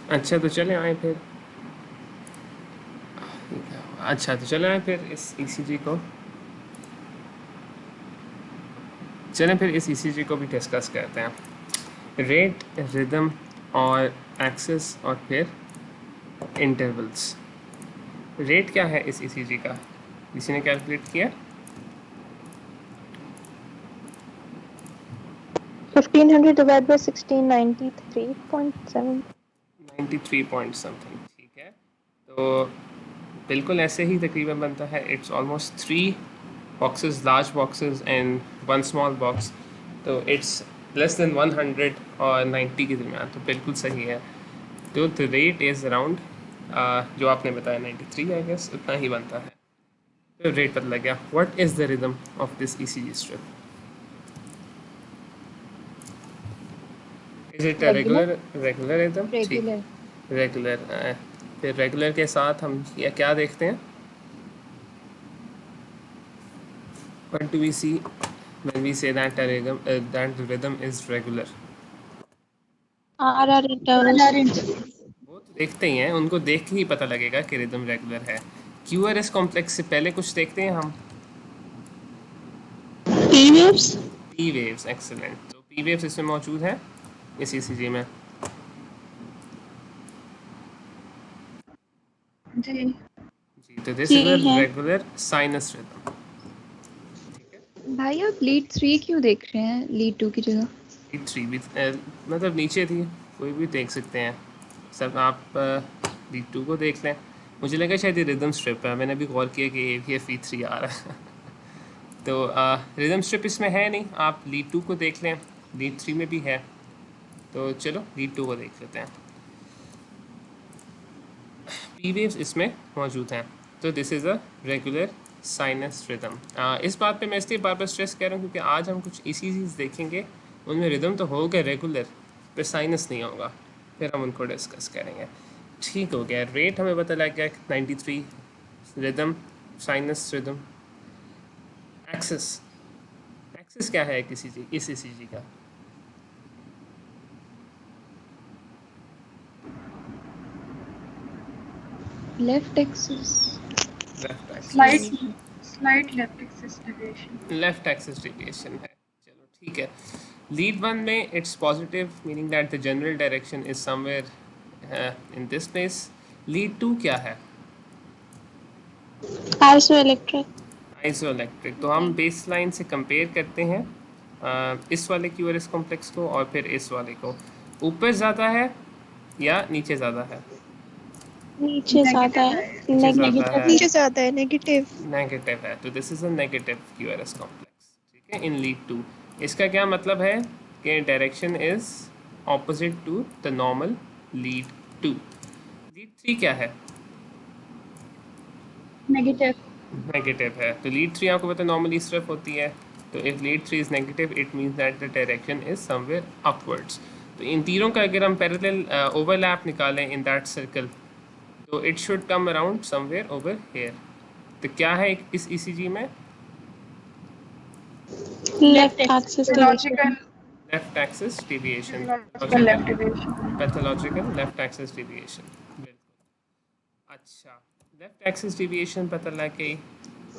अच्छा तो चले आए फिर। अच्छा तो चले आए फिर इस ईसीजी को, चलें फिर इस ईसीजी को भी डिस्कस करते हैं। रेट, रिदम और एक्सेस और फिर इंटरवल्स। रेट क्या है इस ईसीजी का, किसी ने कैलकुलेट किया? 1500 divided by 1693.7. 93 पॉइंट समथिंग, ठीक है। तो बिल्कुल ऐसे ही तकरीबन बनता है। It's almost 3 boxes, large boxes and 1 small box. तो इट्स लेस देन 100 और 90 के दरमियान, तो बिल्कुल सही है। तो द रेट इज़ अराउंड, जो आपने बताया 93 आई गेस, उतना ही बनता है। तो रेट पता लग गया। What is the rhythm of this ECG strip? Is it a Regular. Regular, regular rhythm, ठीक। Regular. रेगुलर, फिर रेगुलर के साथ हम या क्या देखते हैं? What do we see when we say that that the rhythm is regular? RR intervals. RR intervals. वो तो देखते ही हैं, उनको देख के ही पता लगेगा कि रिदम रेगुलर है। क्यूआरएस कॉम्प्लेक्स से पहले कुछ देखते हैं हम। P waves. P waves, excellent. तो पी वेव्स इसमें मौजूद है इस ईसीजी में। जी जी, तो दिस इज अ C है. रेगुलर साइनस रिदम, ठीक है। भाई आप लीड 3 क्यों देख रहे हैं लीड 2 की जगह? लीड थ्री भी मतलब नीचे थी, कोई भी देख सकते हैं। सब आप लीड टू को देख लें। मुझे लगा शायद ये रिदम स्ट्रिप है, मैंने अभी गौर किया कि ये भी FE3 आ रहा है। तो रिदम स्ट्रिप इसमें है नहीं, आप लीड टू को देख लें, लीड थ्री में भी है। तो चलो लीड टू को देख लेते हैं। पी वेव्स इसमें मौजूद हैं। तो this is a regular sinus rhythm. इस बात पे मैं इसलिए बार बार स्ट्रेस कर रहा हूँ क्योंकि आज हम कुछ इसी चीज़ देखेंगे, उनमें रिदम तो होगा रेगुलर, पर साइनस नहीं होगा। फिर हम उनको डिस्कस करेंगे। ठीक हो गया। रेट हमें पता लग गया 93, rhythm sinus rhythm. Axis, axis क्या है किसी चीज इस ईसीजी का? Left axis, left axis, slight slight left axis deviation. Left axis deviation है। चलो ठीक है। लीड वन में it's positive, meaning that the general direction is somewhere in this place. Lead two क्या है? Isoelectric. आइसोइलेक्ट्रिक। तो हम बेस लाइन से कंपेयर करते हैं इस वाले क्यूआरएस कॉम्प्लेक्स को और फिर इस वाले को। ऊपर ज़्यादा है या नीचे ज़्यादा है? नीचे ज़्यादा नेगेटिव है. है। नीचे ज़्यादा Negative है, नीचे ज़्यादा है. Negative. नेगेटिव है। तो this is a negative QRS complex, ठीक है, इन लीड टू। इसका क्या मतलब है कि direction is opposite to the normal lead two. Lead three क्या है? नेगेटिव। नेगेटिव है। तो लीड थ्री आपको पता है नॉर्मली इस तरफ होती है। तो if lead three is negative it means that the direction is somewhere upwards. तो इन तीनों का अगर हम पैरेलल ओवरलैप निकालें इन दैट सर्कल, तो it should come around somewhere over here. तो क्या है इस ईसीजी में? Left axis deviation. Logical left axis deviation, physiological pathological, left deviation. Pathological left axis deviation, बिल्कुल। अच्छा, लेफ्ट एक्सिस डेविएशन पता लग गई।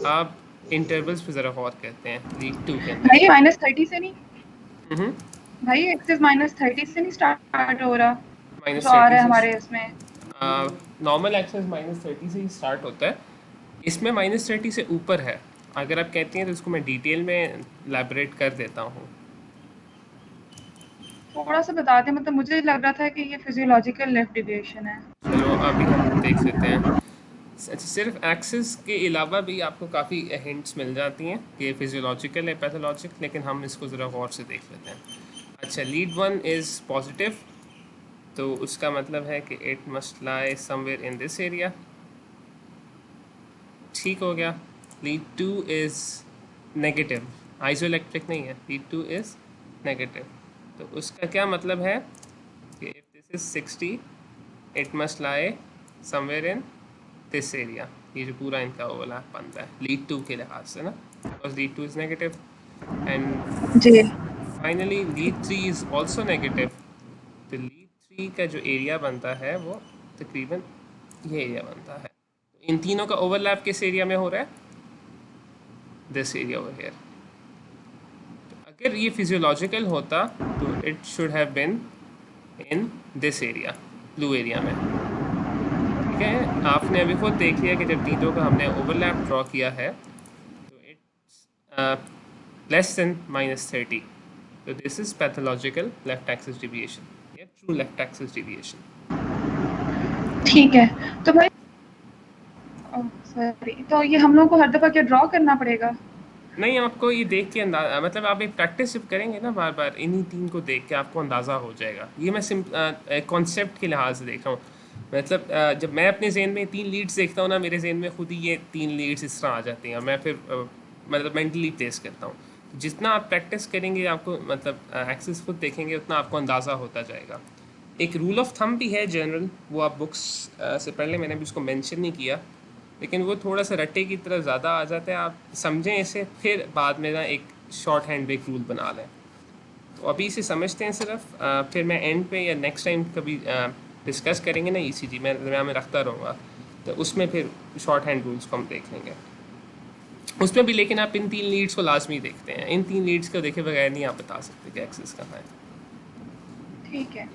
अब इंटरवल्स पे ज़रा गौर करते हैं लीड टू के अंदर। भाई -30 से नहीं, हम्म, भाई एक्सिस -30 से नहीं स्टार्ट हो रहा जो माइनस आ थर्टी रहा है से हमारे इसमें। नॉर्मल एक्सिस -30 से ही स्टार्ट होता है। इसमें -30 से ऊपर है। अगर आप कहती हैं तो इसको मैं डिटेल में एलैबोरेट कर देता हूँ। थोड़ा सा बता दें, मतलब मुझे लग रहा था कि ये फिजियोलॉजिकल लेफ्ट डेविएशन है। चलो अभी हम देख लेते हैं। अच्छा, सिर्फ एक्सिस के अलावा भी आपको काफ़ी हिंट्स मिल जाती हैं कि फिजियोलॉजिकल है पैथोलॉजिक, लेकिन हम इसको ज़रा गौर से देख लेते हैं। अच्छा, लीड वन इज़ पॉजिटिव, तो उसका मतलब है कि it must lie somewhere in this area. ठीक हो गया। Lead two is negative, isoelectric नहीं है, लीड टू इज़ नेगेटिव। तो उसका क्या मतलब है कि if this is 60 it must lie somewhere in this area. ये जो पूरा इनका ओवरलैप बनता है लीड टू के लिहाज से ना, because lead two is negative and जी। Finally lead three is also negative. तो लीड थ्री ट्री का जो एरिया बनता है वो तकरीबन ये एरिया बनता है। इन तीनों का ओवरलैप किस एरिया में हो रहा है? This area over here. अगर ये फिजियोलॉजिकल होता तो it should have been in this area, blue area में। ठीक है, आपने अभी खुद देख लिया कि जब तीनों का हमने ओवरलैप ड्रॉ किया है तो इट्स लेस देन -30, तो this is pathological left axis deviation या ट्रू लेफ्ट एक्सिस डिविएशन। ठीक है, तो भाई सॉरी, तो ये हम लोग को हर दफ़ा क्या ड्रॉ करना पड़ेगा? नहीं, आपको ये देख के अंदाज़ा, मतलब आप एक प्रैक्टिस जब करेंगे ना बार बार इन्हीं तीन को देख के आपको अंदाज़ा हो जाएगा। ये मैं कॉन्सेप्ट के लिहाज से देख रहा हूँ। मतलब जब मैं अपने जहन में 3 लीड्स देखता हूँ ना, मेरे जहन में खुद ही ये 3 लीड्स इस तरह आ जाती हैं और मैं फिर मतलब मेंटली प्लेस करता हूँ। जितना आप प्रैक्टिस करेंगे आपको मतलब एक्सेस खुद देखेंगे उतना आपको अंदाज़ा होता जाएगा। एक रूल ऑफ थंब भी है जनरल, वो आप बुक्स से पढ़ लें, मैंने भी उसको मेंशन नहीं किया, लेकिन वो थोड़ा सा रट्टे की तरह ज़्यादा आ जाता है। आप समझें इसे, फिर बाद में ना एक शॉर्ट हैंड एक रूल बना लें। तो अभी इसे समझते हैं सिर्फ, फिर मैं एंड पे या नेक्स्ट टाइम कभी डिस्कस करेंगे ना ईसीजी, मैं दरम्यान में रखता रहूँगा, तो उसमें फिर शॉर्ट हैंड रूल्स को हम देख लेंगे उसमें भी। लेकिन आप इन 3 लीड्स को लाजमी देखते हैं, इन 3 लीड्स को देखे बगैर नहीं आप बता सकते कि एक्सेस कहाँ है। ठीक है,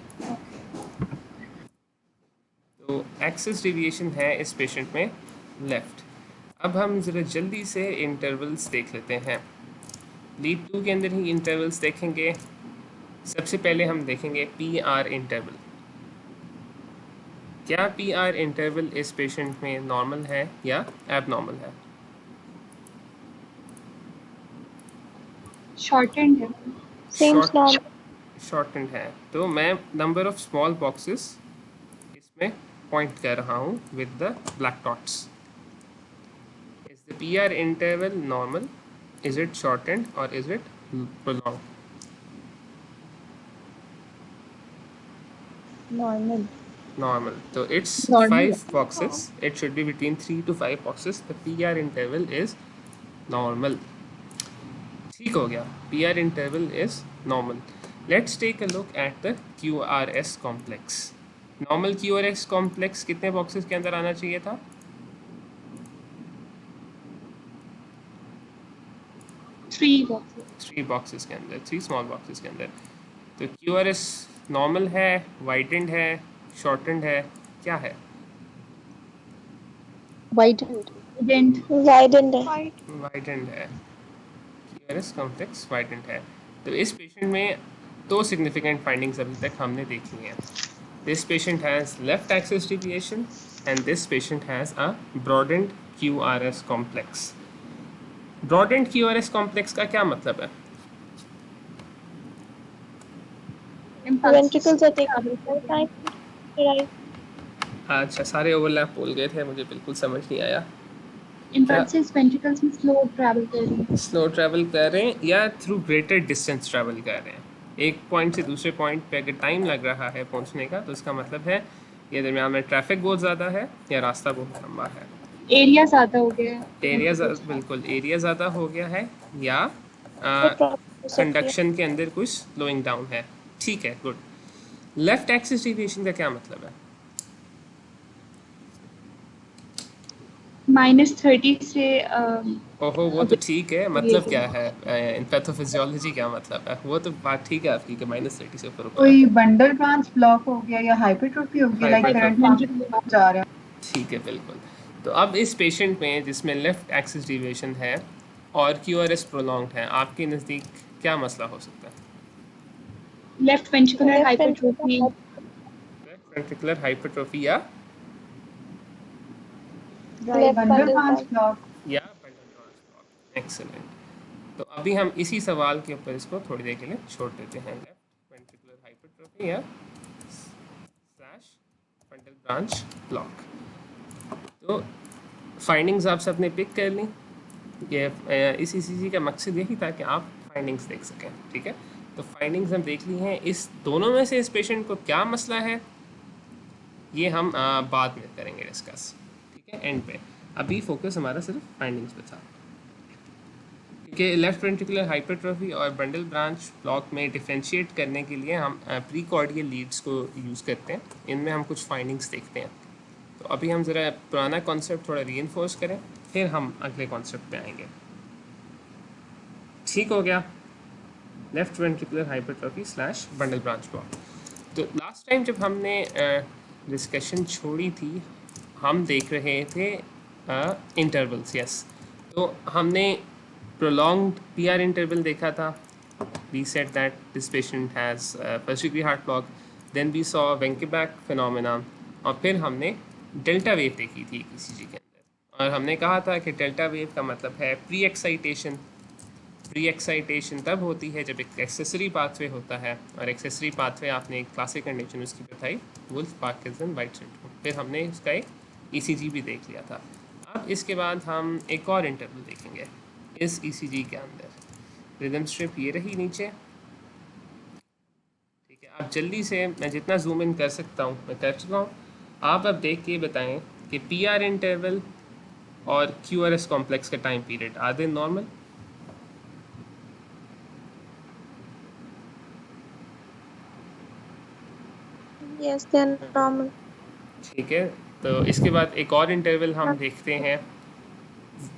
तो एक्सेस डिविएशन है इस पेशेंट में लेफ़्ट। अब हम ज़रा जल्दी से इंटरवल्स देख लेते हैं। लीड 2 के अंदर ही इंटरवल्स देखेंगे। सबसे पहले हम देखेंगे PR इंटरवल। क्या PR इंटरवल इस पेशेंट में नॉर्मल है या एबनॉर्मल है? शॉर्टेंड है। Seems normal. शॉर्टेंड है, तो मैं नंबर ऑफ स्मॉल बॉक्सेस इसमें पॉइंट कर रहा हूँ with the black dots. Is the PR interval normal? Is it shortened और is it prolong? Normal. Normal. So it's Normal. 5 boxes. It should be between 3 to 5 boxes. The PR interval is normal. ठीक हो गया, PR interval is normal. Let's take a look at the QRS complex. Normal QRS complex कितने boxes के अंदर आना चाहिए था? 3 boxes। 3 boxes के अंदर, 3 small boxes के अंदर। तो QRS normal है, widened है, shortened है, क्या है? Widened. Widened। Widened है. वाइडेंड है। QRS कॉम्प्लेक्स वाइडेंड है। तो इस पेशेंट में 2 सिग्निफिकेंट फाइंडिंग्स अभी तक हमने देखी हैं। This patient has left axis deviation and this patient has a broadened QRS complex. Broadened QRS complex का क्या मतलब है? Ventricles are taken at time. Right. अच्छा, सारे ओवरलैप बोल गए थे, मुझे बिल्कुल समझ नहीं आया। इम्पल्सेस वेंट्रिकल्स में स्लो ट्रैवल कर रही हैं। स्लो ट्रैवल कर रहे हैं या थ्रू ग्रेटर डिस्टेंस ट्रैवल कर रहे हैं। एक पॉइंट से दूसरे पॉइंट पे अगर टाइम लग रहा है पहुंचने का तो इसका मतलब है ये दरम्यान में ट्रैफिक बहुत ज़्यादा है या रास्ता बहुत लंबा है। एरिया ज़्यादा हो गया है। बिल्कुल एरिया ज़्यादा हो गया है या ये problem हो सकती है. कंडक्शन के अंदर कुछ स्लोइंग डाउन है। ठीक है, गुड। लेफ्ट एक्सिस डिविएशन का क्या मतलब है? -30 से ओहो, वो तो ठीक है, मतलब क्या है इन पैथोफिजियोलॉजी क्या मतलब है? वो तो बात ठीक है आपकी कि -30 से ऊपर कोई बंडल ट्रांस ब्लॉक हो गया या हाइपरट्रोफी हो गया, लाइक Hypertrophy. करंट जा रहा है। ठीक है, बिल्कुल। तो अब इस पेशेंट में जिसमें लेफ्ट एक्सिस डिविएशन है और QRS प्रोलॉन्ग्ड है, आपके नज़दीक क्या मसला हो सकता है? Left ventricular hypertrophy. Left ventricular hypertrophy या Left bundle bundle trans branch. Block. Bundle trans block. Excellent. तो अभी हम इसी सवाल के ऊपर इसको थोड़ी देर के लिए छोड़ देते हैं। लेफ्ट वेंट्रिकुलर हाइपरट्रोफी या स्लैश बंडल ब्रांच ब्लॉक। तो फाइंडिंग्स आप सबने पिक कर ली। ये इस ईसीजी का मकसद यही था कि आप फाइंडिंग्स देख सकें। ठीक है, तो फाइंडिंग्स हम देख ली हैं। इस दोनों में से इस पेशेंट को क्या मसला है ये हम बाद में करेंगे डिस्कस। ठीक है, एंड पे। अभी फोकस हमारा सिर्फ फाइंडिंग्स पे था। कि लेफ्ट वेंट्रिकुलर हाइपरट्रोफी और बंडल ब्रांच ब्लॉक में डिफरेंशिएट करने के लिए हम प्री कॉर्डियल लीड्स को यूज़ करते हैं। इनमें हम कुछ फाइंडिंग्स देखते हैं। तो अभी हम ज़रा पुराना कॉन्सेप्ट थोड़ा रीइंफोर्स करें, फिर हम अगले कॉन्सेप्ट पे आएंगे। ठीक हो गया, left ventricular hypertrophy slash bundle branch block. तो लास्ट टाइम जब हमने डिस्कशन छोड़ी थी, हम देख रहे थे इंटरवल्स। यस, तो हमने प्रोलॉन्ग्ड पीआर इंटरवल देखा था। We said that this patient has first degree heart block. Then we saw Wenckebach phenomena, और फिर हमने डेल्टा वेव देखी थी ईसीजी के अंदर, और हमने कहा था कि डेल्टा वेव का मतलब है प्री एक्साइटेशन। प्री एक्साइटेशन तब होती है जब एक एक्सेसरी पाथवे होता है, और एक्सेसरी पाथवे आपने एक क्लासिक कंडीशन उसकी बताई, वुल्फ पार्किंसन वाइट सिंड्रोम। फिर हमने उसका एक ईसीजी भी देख लिया था। अब इसके बाद हम एक और इंटरवल देखेंगे इस ईसीजी के अंदर। रिदम स्ट्रिप ये रही नीचे, ठीक है। आप जल्दी से, मैं जितना जूम इन कर सकता हूँ मैं कर चुका हूँ। आप अब देख के बताएं कि पीआर इंटरवल और क्यूआरएस कॉम्प्लेक्स का time period are they normal? Yes, they are normal. ठीक है, तो इसके बाद एक और इंटरवल हम देखते हैं,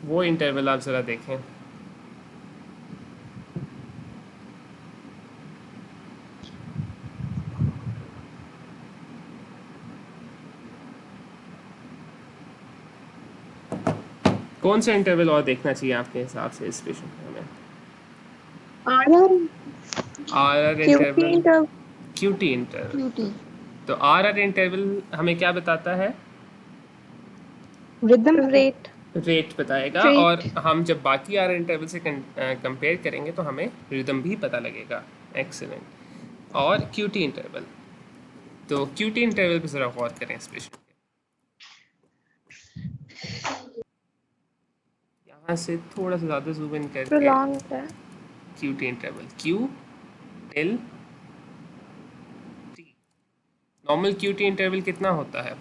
वो इंटरवल आप ज़रा देखें। कौन सा इंटरवल और देखना चाहिए आपके हिसाब से इस पेशेंट में हमें? R QT interval, interval. QT interval. QT तो आर इंटरवल हमें क्या बताता है? Rhythm Rate. रेट बताएगा, Rate. और हम जब बाकी आर इंटरवल से कंपेयर करेंगे तो हमें रिदम भी पता लगेगा। एक्सीलेंट। और क्यूटी इंटरवल, तो क्यूटी इंटरवल पे ज़रा गौर करें इस पेशेंट के। यहाँ से थोड़ा सा ज़्यादा जूम इन करके, Prolonged है. QT interval Q till T. Normal QT interval कितना होता है?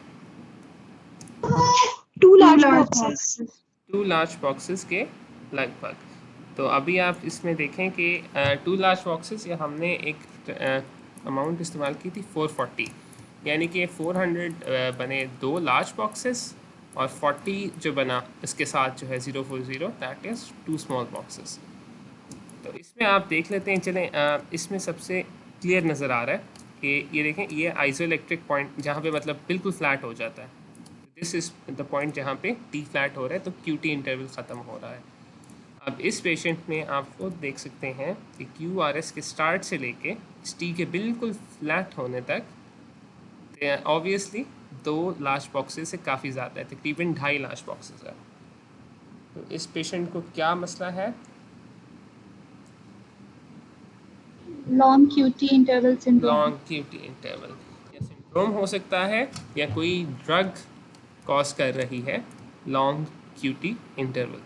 Two large boxes. 2 large boxes के लगभग। तो अभी आप इसमें देखें कि 2 लार्ज बॉक्सेस, या हमने एक अमाउंट इस्तेमाल की थी 440, यानी कि 400 बने 2 लार्ज बॉक्सेस, और 40 जो बना इसके साथ जो है 040, दैट इज़ 2 स्मॉल बॉक्सेस। तो इसमें आप देख लेते हैं, चलें इसमें सबसे क्लियर नज़र आ रहा है कि ये देखें, ये आइसोइलेक्ट्रिक पॉइंट जहाँ पे मतलब बिल्कुल फ्लैट हो जाता है, दिस इज़ द पॉइंट जहाँ पे टी फ्लैट हो रहा है, तो क्यूटी इंटरवल ख़त्म हो रहा है। अब इस पेशेंट में आप खुद देख सकते हैं कि क्यू आर एस के स्टार्ट से लेके टी के बिल्कुल फ्लैट होने तक ऑब्वियसली 2 लार्ज बॉक्सेस से काफ़ी ज़्यादा है, तकरीबन 2.5 लार्ज बॉक्सेस है। तो इस पेशेंट को क्या मसला है? Long QT interval syndrome. Long QT interval, या सिंड्रोम हो सकता है, या कोई ड्रग कॉज कर रही है लॉन्ग क्यूटी इंटरवल।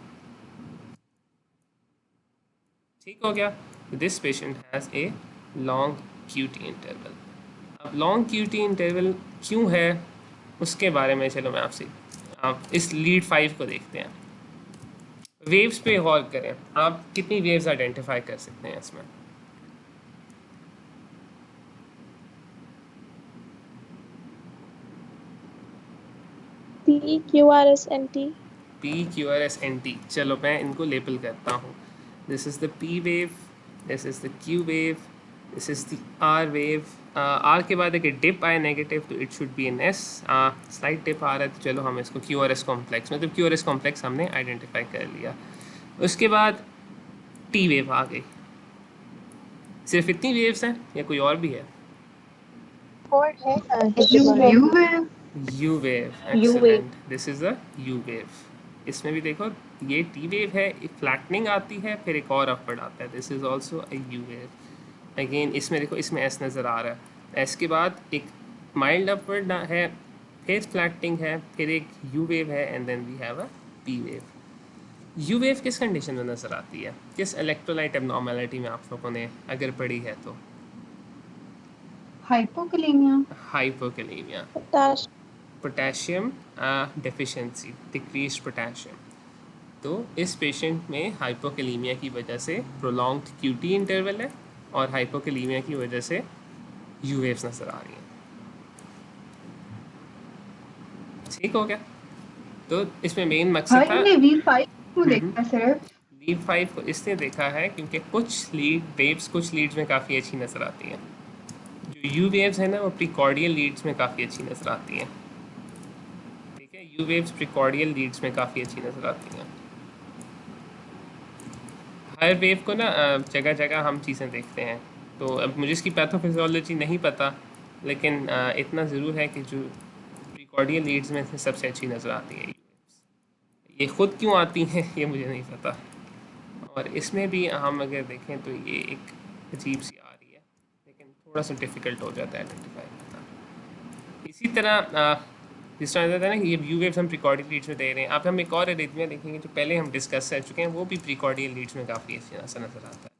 ठीक हो गया, this patient has a long QT interval. अब लॉन्ग क्यूटी इंटरवल क्यों है उसके बारे में चलो मैं आपसे, आप इस लीड 5 को देखते हैं। वेव्स पे गौर करें, आप कितनी वेव्स आइडेंटिफाई कर सकते हैं इसमें? P, Q, R, S, N, T. P, Q, R, S, N, T। चलो मैं इनको लेबल करता हूँ। This is the P wave, this is the Q wave, this is the R wave. R के बाद अगर डिप आए नेगेटिव तो it should be an S। Slight dip आ रहा है तो चलो हम इसको Q R S कॉम्प्लेक्स, मतलब Q R S कॉम्प्लेक्स हमने आइडेंटिफाई कर लिया। उसके बाद T वेव आ गई। सिर्फ इतनी वेव्स हैं या कोई और भी है? You wave. U wave, excellent. This is a U wave. इसमें भी देखो, ये T वेव है, एक फ्लैटनिंग आती है, फिर एक और अपवर्ड आता है, this is also a U wave. Again इसमें देखो, इसमें S नज़र आ रहा है, S के बाद एक माइल्ड अपवर्ड है, फिर फ्लैटनिंग है, फिर एक U वेव है, and then we have a P wave. U wave किस कंडीशन में नज़र आती है, किस इलेक्ट्रोलाइट एबनॉर्मेलिटी में आप लोगों ने अगर पढ़ी है तो? Hypokalemia. Hypokalemia, Potassium. Potassium deficiency, decrease potassium. तो इस पेशेंट में हाइपोकैलीमिया की वजह से प्रोलॉन्ग्ड क्यूटी इंटरवल है और हाइपोकैलीमिया की वजह से यू वेव्स नज़र आ रही हैं। ठीक हो गया? तो इसमें मेन मकसद था हमने V5 क्यों देखा सिर्फ? लीड 5 को इसने देखा है क्योंकि कुछ लीड वेव्स कुछ लीड्स में काफ़ी अच्छी नज़र आती हैं। जो यू वेव्स है ना वो प्रिकॉर्डियल लीड्स में काफ़ी अच्छी नज़र आती हैं। ठीक है, यू वेव्स प्रिकॉर्डियल लीड्स में काफ़ी अच्छी नज़र आती हैं। हर वेव को ना जगह जगह हम चीज़ें देखते हैं, तो अब मुझे इसकी पैथोफिजियोलॉजी नहीं पता, लेकिन इतना ज़रूर है कि जो प्रिकॉर्डियल लीड्स में से सबसे अच्छी नज़र आती है ये खुद क्यों आती हैं ये मुझे नहीं पता। और इसमें भी हम अगर देखें तो ये एक अजीब सी आ रही है, लेकिन थोड़ा सा डिफ़िकल्ट हो जाता है आइडेंटिफाई करना। इसी तरह जिस तरह होता है ना कि ये यू वेव्स हम प्रिकॉर्डियल लीड्स में दे रहे हैं। अब हम एक और एरिथमिया देखेंगे जो पहले हम डिस्कस कर चुके हैं, वो भी प्रिकॉर्डियल लीड्स में काफ़ी अच्छा नज़र आता है।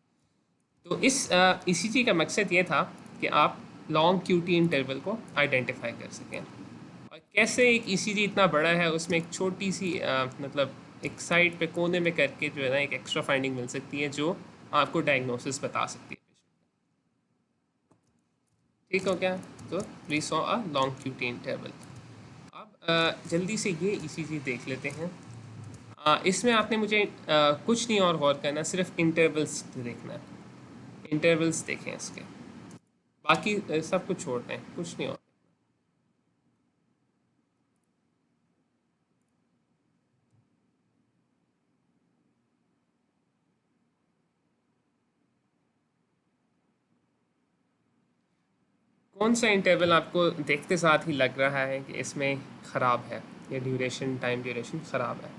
तो इस ECG का मकसद ये था कि आप लॉन्ग क्यूटी इंटरवल को आइडेंटिफाई कर सकें। और कैसे एक ECG इतना बड़ा है उसमें एक छोटी सी मतलब एक साइड पे कोने में करके जो है ना एक एक्स्ट्रा फाइंडिंग मिल सकती है जो आपको डायग्नोसिस बता सकती है। ठीक हो क्या? तो we saw a long QT interval. अब जल्दी से ये ECG देख लेते हैं। इसमें आपने मुझे कुछ नहीं और गौर करना, सिर्फ इंटरवल्स देखना है। इंटरवल्स देखें इसके, बाकी सब कुछ छोड़ दें, कुछ नहीं और। कौन सा इंटरवल आपको देखते साथ ही लग रहा है कि इसमें ख़राब है, या ड्यूरेशन टाइम ड्यूरेशन ख़राब है?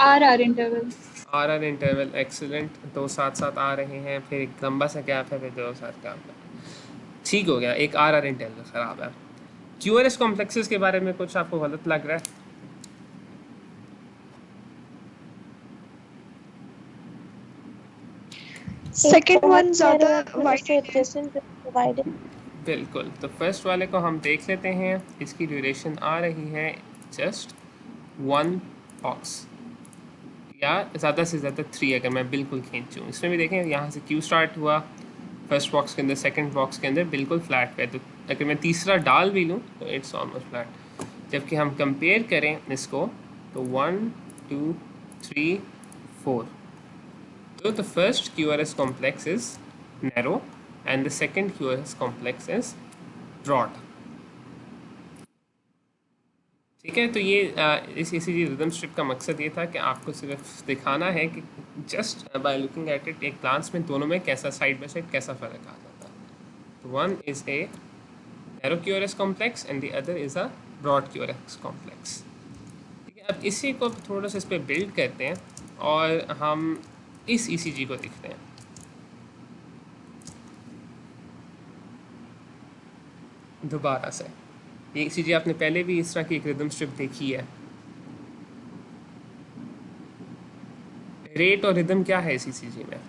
RR interval. RR interval, excellent. दो साथ साथ आ रहे हैं, फिर एक लंबा सा गैप है, फिर दो साथ गैप है। ठीक हो गया, एक RR इंटरवल ख़राब है। QRS कॉम्प्लेक्सेस के बारे में कुछ आपको गलत लग रहा है? Second one ज़्यादा wide divided. बिल्कुल, तो फर्स्ट वाले को हम देख लेते हैं। इसकी ड्यूरेशन आ रही है जस्ट 1 बॉक्स, या ज़्यादा से ज़्यादा 3 अगर मैं बिल्कुल खींचूँ। इसमें भी देखें यहाँ से Q स्टार्ट हुआ फर्स्ट बॉक्स के अंदर, सेकंड बॉक्स के अंदर बिल्कुल फ्लैट पे, तो अगर मैं तीसरा डाल भी लूँ तो इट्स ऑलमोस्ट फ्लैट। जबकि हम कंपेयर करें इसको तो 1 2 3 4, so the first QRS complex is narrow and the second QRS complex is broad. ठीक है, तो ये इस ECG रिदम स्ट्रिप का मकसद ये था कि आपको सिर्फ दिखाना है कि just by looking at it एक ग्लांस में दोनों में कैसा साइड बाय साइड कैसा फ़र्क आ जाता है। तो one is a narrow QRS complex and the other is a broad QRS complex. ठीक है, अब इसी को थोड़ा सा इस पर बिल्ड करते हैं और हम इस ECG को देखते हैं। दोबारा से ये ECG आपने पहले भी इस तरह की एक रिदम स्ट्रिप देखी है। रेट और रिदम क्या है इस ECG में?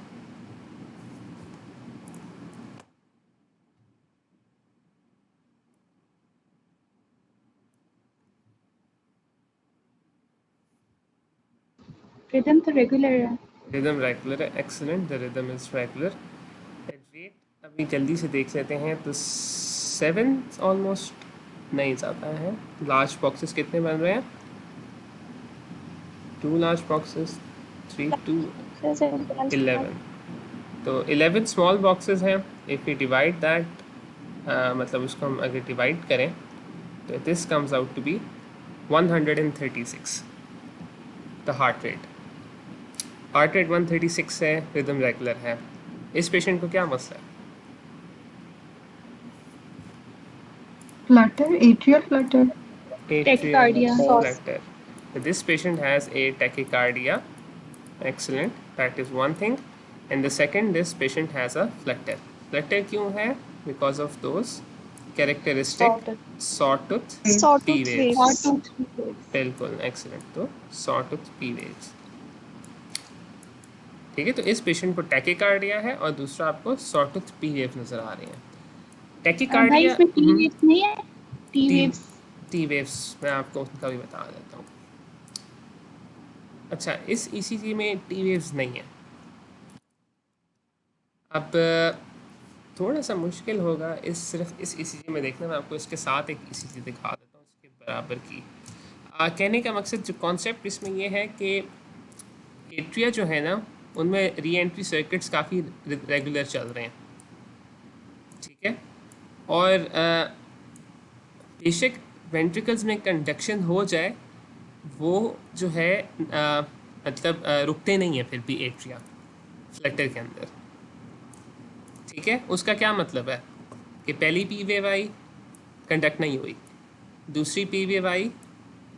रिदम तो रेगुलर है। रिदम रेगुलर है, excellent, the rhythm is regular. Rate अभी जल्दी से देख लेते हैं, तो 7 ऑलमोस्ट नहीं जाता है। लार्ज बॉक्सेस कितने बन रहे हैं? 2 लार्ज बॉक्सेस, 3 2 11, तो 11 स्मॉल बॉक्सेस हैं। इफ़ वी डिवाइड दैट, मतलब उसको हम अगर डिवाइड करें तो this comes out to be 136 the heart rate. Heart rate 136 है, रिदम रेगुलर है। इस पेशेंट को क्या मसला है? Flutter, atrial flutter. Tachycardia. Flutter. So this patient has a tachycardia. Excellent. That is one thing. And the second, this patient has a flutter. Flutter क्यों है? Because of those characteristic sawtooth P waves. बिल्कुल, excellent. तो sawtooth P waves. ठीक है, तो इस patient को tachycardia है और दूसरा आपको सॉटूथ P वेव नजर आ रही है। टैकीकार्डिया इसमें P वेव्स नहीं है। T waves. टी वेव्स मैं आपको उनका भी बता देता हूँ। अच्छा, इस ईसीजी में टी वेव्स नहीं है। अब थोड़ा सा मुश्किल होगा सिर्फ इस ईसीजी में देखना। मैं आपको इसके साथ एक ईसीजी दिखा देता हूँ इसके बराबर की। कहने का मकसद, जो कॉन्सेप्ट इसमें ये है कि एट्रिया जो है ना, उनमें री एंट्री सर्किट्स काफ़ी रेगुलर चल रहे हैं, ठीक है। और बेशक वेंट्रिकल्स में कंडक्शन हो जाए, वो जो है मतलब रुकते नहीं है फिर भी एट्रिया फ्लटर के अंदर, ठीक है। उसका क्या मतलब है कि पहली पी वेव आई, कंडक्ट नहीं हुई, दूसरी पी वेव आई,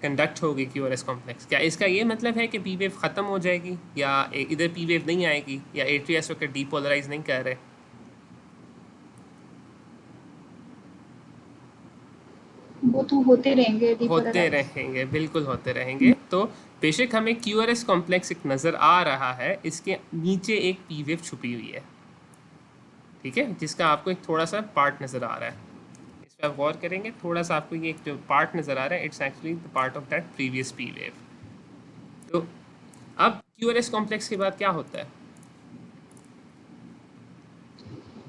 कंडक्ट होगी क्यूआरएस कॉम्प्लेक्स। क्या इसका ये मतलब है कि पी वेव ख़त्म हो जाएगी या इधर पी वेव नहीं आएगी या एट्रिया इस वक्त डीपोलराइज नहीं कर रहे? वो तो होते रहेंगे होते depolarize। रहेंगे, बिल्कुल होते रहेंगे। तो बेशक हमें क्यूआरएस कॉम्प्लेक्स एक नज़र आ रहा है, इसके नीचे एक पी वेव छुपी हुई है, ठीक है, जिसका आपको एक थोड़ा सा पार्ट नज़र आ रहा है। इस पर आप गौर करेंगे, थोड़ा सा आपको ये एक जो पार्ट नज़र आ रहा है, it's actually the part of that previous P wave. तो अब क्यूआरएस कॉम्प्लेक्स के बाद क्या होता है?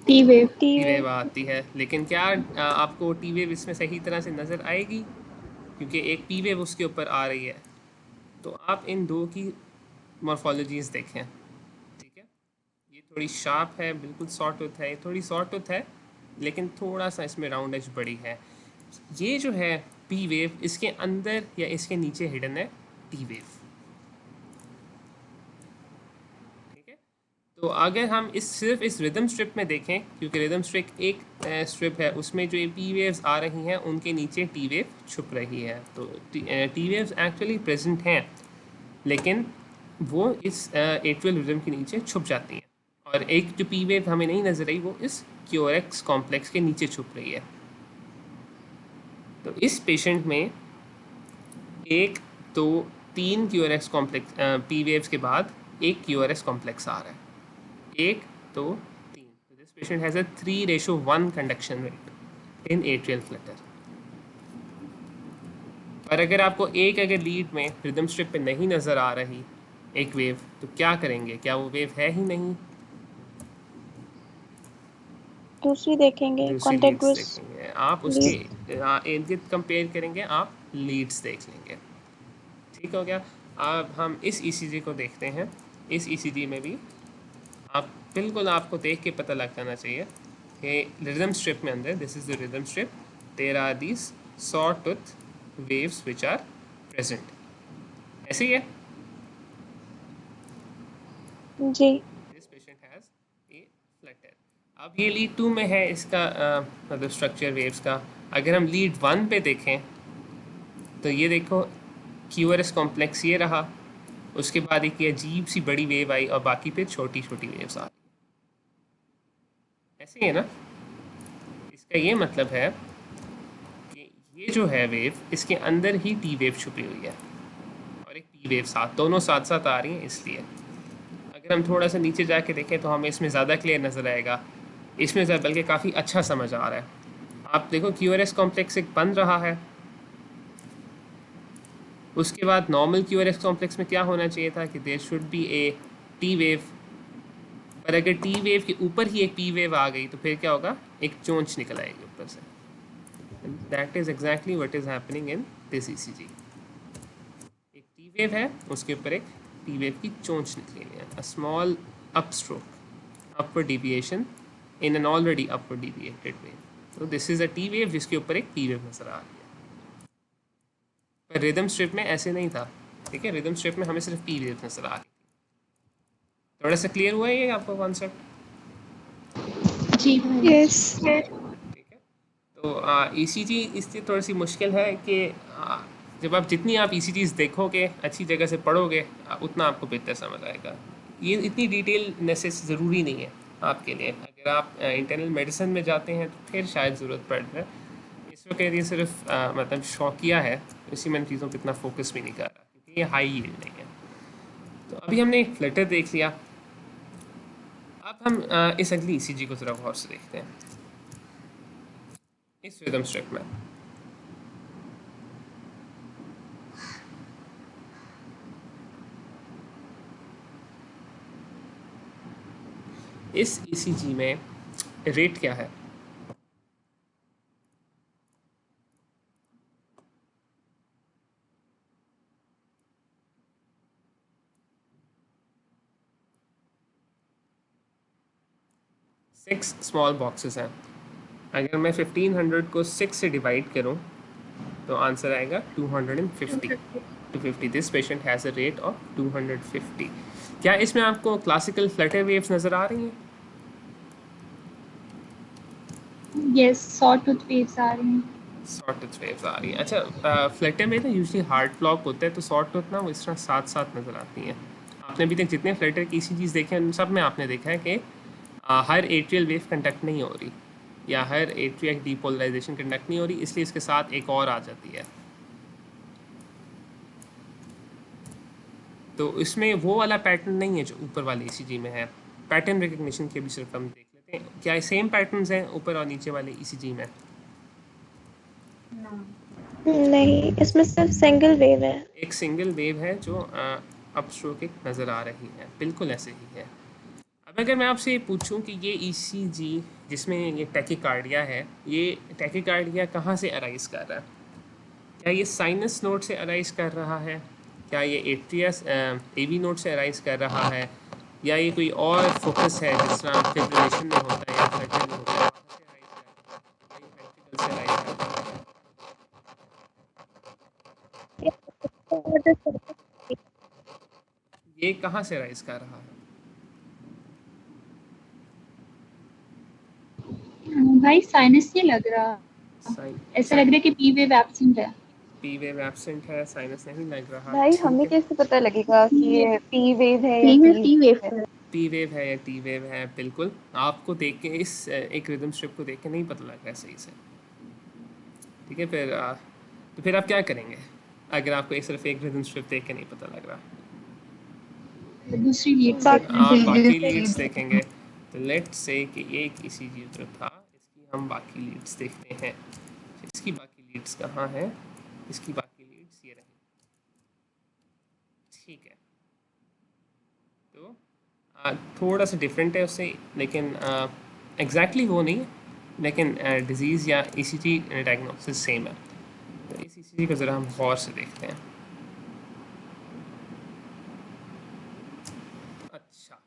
T wave. T T wave wave. आती है, लेकिन क्या आपको टी वेव इसमें सही तरह से नज़र आएगी? क्योंकि एक पी वेव उसके ऊपर आ रही है। तो आप इन दो की मॉर्फोलॉजीज़ देखें, ठीक है। ये थोड़ी शार्प है, बिल्कुल सॉ टूथ है, ये थोड़ी सॉ टूथ है, लेकिन थोड़ा सा इसमें राउंड एज बड़ी है। ये जो है पी वेव, इसके अंदर या इसके नीचे हिडन है टी वेव, ठीक है। तो अगर हम सिर्फ इस रिदम स्ट्रिप में देखें, क्योंकि रिदम स्ट्रिप एक स्ट्रिप है, उसमें जो ये पी वेव्स आ रही हैं उनके नीचे टी वेव छुप रही है। तो टी वेव्स एक्चुअली प्रेजेंट हैं, लेकिन वो इस एट्रियल रिदम के नीचे छुप जाती हैं। और एक जो पी वेव हमें नहीं नजर आई, वो इस क्यूआरएक्स कॉम्प्लेक्स के नीचे छुप रही है। तो इस पेशेंट में 1 2 3 क्यूआरएक्स कॉम्प्लेक्स पी वेव्स के बाद एक क्यूआरएस कॉम्प्लेक्स आ रहा है, 1 2 3। तो this patient has a 3:1 conduction rate in atrial Flutter. पर अगर आपको अगर लीड में रिदम स्ट्रिप पे नहीं नज़र आ रही एक वेव, तो क्या करेंगे? क्या वो वेव है ही नहीं? दूसरी देखेंगे, दूसरी लीड्स कॉन्टेगुअस देखेंगे आप, उसके लीड। इर्द गिर्द कंपेयर करेंगे, आप लीड्स देख लेंगे, ठीक हो गया। अब हम इस ईसीजी को देखते हैं। इस ईसीजी में भी आप बिल्कुल, आपको देख के पता लग जाना चाहिए कि रिदम स्ट्रिप में अंदर, this is the rhythm strip, there are these sawtooth waves which are present. ऐसे ही है। जी। This patient has a flutter. अब ये लीड 2 में है इसका मतलब स्ट्रक्चर वेव्स का। अगर हम लीड 1 पे देखें, तो ये देखो क्यूआरएस कॉम्प्लेक्स ये रहा, उसके बाद एक ये अजीब सी बड़ी वेव आई और बाकी पे छोटी छोटी वेव्स आ रही। ऐसे ही है ना? इसका ये मतलब है कि ये जो है वेव, इसके अंदर ही टी वेव छुपी हुई है और एक पी वेव साथ, दोनों साथ साथ आ रही हैं। इसलिए अगर हम थोड़ा सा नीचे जाके देखें तो हमें इसमें ज़्यादा क्लियर नज़र आएगा, इसमें बल्कि काफ़ी अच्छा समझ आ रहा है। आप देखो क्यूआरएस कॉम्प्लेक्स एक बन रहा है, उसके बाद नॉर्मल क्यूआरएस कॉम्प्लेक्स में क्या होना चाहिए था कि there should be a T wave. पर अगर टी वेव के ऊपर ही एक पी वेव आ गई तो फिर क्या होगा? एक चोंच निकल आएगी ऊपर से। That is exactly what is happening in this ECG. एक टी वेव है, उसके ऊपर एक टी वेव की चोंच निकली हुई है, a small up stroke, upward deviation in an already upward deviated wave. तो this is a T wave जिसके ऊपर एक पी वेव नजर आ रही है। पर रिदम स्ट्रिप में ऐसे नहीं था, ठीक है। रिदम स्ट्रिप में हमें सिर्फ पी वेव नजर आ रही थी। थोड़ा सा क्लियर हुआ है ये आपका कॉन्सेप्ट? जी। यस। ठीक है। तो ईसीजी इसलिए थोड़ी सी मुश्किल है कि जब आप जितनी आप ईसीजीज देखोगे, अच्छी जगह से पढ़ोगे, उतना आपको बेहतर समझ आएगा। ये इतनी डिटेल नेसेस ज़रूरी नहीं है आपके लिए। अगर आप इंटरनल मेडिसिन में जाते हैं तो फिर शायद ज़रूरत पड़ जाए। इस वक्त ये सिर्फ मतलब शौकिया है, इसी में इन चीज़ों पर इतना फोकस भी नहीं कर रहा क्योंकि ये हाई यील्ड नहीं है। तो अभी हमने एक फ्लटर देख लिया। अब हम इस अगली ईसीजी को ज़रा गौर से देखते हैं। इस रिदम स्ट्रिप में इस ईसीजी में रेट क्या है? सिक्स स्मॉल बॉक्सेस हैं। अगर मैं 1500 को 6 से डिवाइड करूं तो आंसर आएगा 250. 250. This patient has a rate of 250. क्या इसमें आपको क्लासिकल फ्लटर वेव्स नज़र आ रही हैं? यस, सॉटूथ वेव्स आ रही हैं। सॉटूथ वेव्स आ रही हैं। अच्छा, फ्लटर में ना यूजली हार्ड फ्लॉक होता है, तो सॉटूथ ना वो इस तरह साथ साथ नज़र आती हैं। आपने अभी तक जितने फ्लटर की ईसीजीज देखे हैं उन सब में आपने देखा है कि हर एट्रियल वेव कंडक्ट नहीं हो रही, या हर एट्रिया की डीपोलराइजेशन कंडक्ट नहीं हो रही, इसलिए इसके साथ एक और आ जाती है। तो इसमें वो वाला पैटर्न नहीं है जो ऊपर वाले ईसीजी में है। पैटर्न रिकग्निशन के भी सिर्फ हम देख लेते हैं, क्या सेम पैटर्न्स हैं ऊपर और नीचे वाले ईसीजी में? नहीं, इसमें सिर्फ सिंगल वेव है। एक सिंगल वेव है जो अपस्ट्रोक नज़र आ रही है, बिल्कुल ऐसे ही है। अब अगर मैं आपसे पूछूं कि ये ईसीजी जिसमें ये टैकीकार्डिया है, ये टैकीकार्डिया कहाँ से अराइज कर रहा है? क्या ये साइनस नोड से अराइज कर रहा है? क्या ये एट्रियस एवी नोड से अराइज कर रहा है? या ये कोई और फोकस है जिस तरह फिब्रिलेशन में होता है या फ्लटर में होता है, वहाँ से अराइज कर रहा है? या ये वेंट्रिकल से अराइज कर रहा है? ये कहाँ से अराइज कर रहा है? भाई साइनस नहीं लग रहा, ऐसा लग रहा है कि पी वेव एब्सेंट है। पी वेव एब्सेंट है, साइनस नहीं लग रहा। भाई हमें कैसे पता लगेगा कि ये पी वेव है या टी वेव है? पी वेव है या टी वेव है, बिल्कुल आपको देख के इस एक रिदम स्ट्रिप को देख के नहीं पता लग रहा है सही से। ठीक है, फिर तो फिर आप क्या करेंगे अगर आपको एक सिर्फ एक रिदम स्ट्रिप देख के नहीं पता लग रहा? दूसरी लीड आप बाकी लीड्स देखेंगे। तो लेट्स से कि एक ईसीजी जो था इसकी हम बाकी लीड्स देखते हैं। इसकी बाकी लीड्स कहाँ हैं? इसकी बाकी लीड्स ये रही। ठीक है, तो थोड़ा सा डिफरेंट है उससे, लेकिन एग्जैक्टली वो नहीं है, लेकिन डिजीज़ या ईसीजी डायग्नोसिस सेम है। तो इस ईसीजी को ज़रा हम गौर से देखते हैं। अच्छा,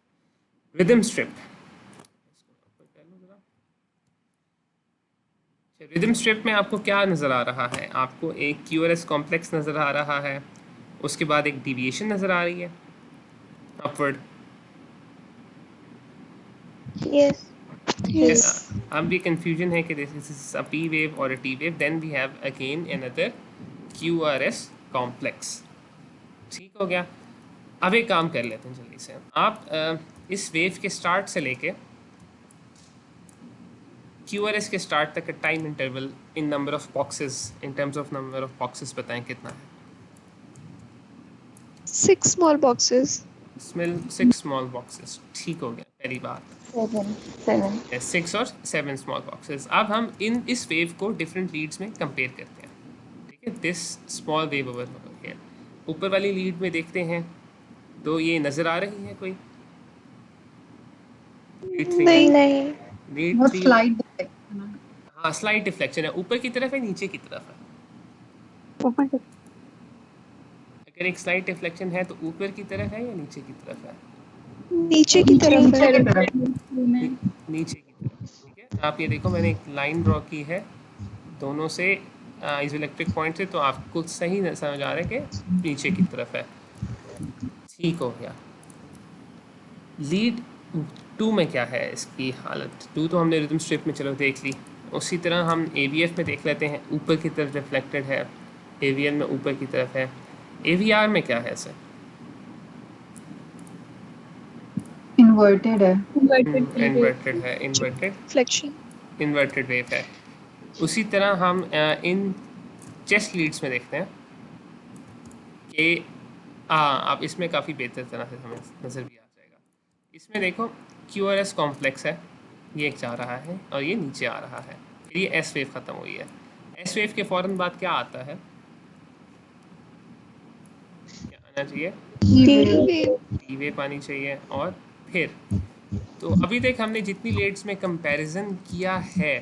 रिदम स्ट्रिप। रिदम स्ट्रिप में आपको क्या नज़र आ रहा है? आपको एक क्यूआरएस कॉम्प्लेक्स नज़र आ रहा है, उसके बाद एक डिविएशन नज़र आ रही है अपवर्ड। यस। अब भी कंफ्यूजन है कि this is a P wave और a T wave, then we have again another QRS complex. ठीक हो गया। अब एक काम कर लेते हैं जल्दी से। आप इस वेव के स्टार्ट से लेके क्यूआरएस के स्टार्ट तक का time interval in number of boxes, in terms of number of boxes बताएं कितना है? 6 small boxes. इसमें 6 स्मॉल बॉक्सेस। ठीक हो गया, पहली बात। 7 6 और 7 स्मॉल बॉक्सेस। अब हम इस वेव को डिफरेंट लीड्स में कंपेयर करते हैं। ठीक है, this small wave over here, ऊपर वाली लीड में देखते हैं तो ये नज़र आ रही है कोई? नहीं। लीड वो 3, स्लाइड हाँ स्लाइड डिफ्लेक्शन है। ऊपर की तरफ है, नीचे की तरफ है? ऊपर से। अगर एक स्लाइड डिफ्लेक्शन है तो ऊपर की तरफ है या नीचे की तरफ है? नीचे की तरफ है। नीचे की तरफ। ठीक है, आप ये देखो मैंने एक लाइन ड्रॉ की है दोनों से आइसोइलेक्ट्रिक पॉइंट से, तो आपको सही समझ आ रहा है कि नीचे की तरफ है। ठीक हो गया। लीड 2 में क्या है इसकी हालत? 2 तो हमने रिदम स्ट्रिप में चलो देख ली, उसी तरह हम एवीएफ में देख लेते हैं। ऊपर की तरफ रिफ्लेक्टेड है, एवीएन में ऊपर की तरफ है। एवीआर में क्या है सर? इन्वर्टेड है। इन्वर्टेड है, इन्वर्टेड वेव है। उसी तरह हम इन चेस्ट लीड्स में देखते हैं कि आप इसमें काफ़ी बेहतर तरह से हमें नज़र भी आ जाएगा। इसमें देखो क्यूआरएस कॉम्प्लेक्स है, ये एक जा रहा है और ये नीचे आ रहा है, फिर ये एस वेव ख़त्म हुई है। एस वेव के फ़ौरन बाद क्या आता है? क्या आना चाहिए? T wave. टी वेव आनी चाहिए, और फिर तो अभी तक हमने जितनी लेट्स में कंपैरिजन किया है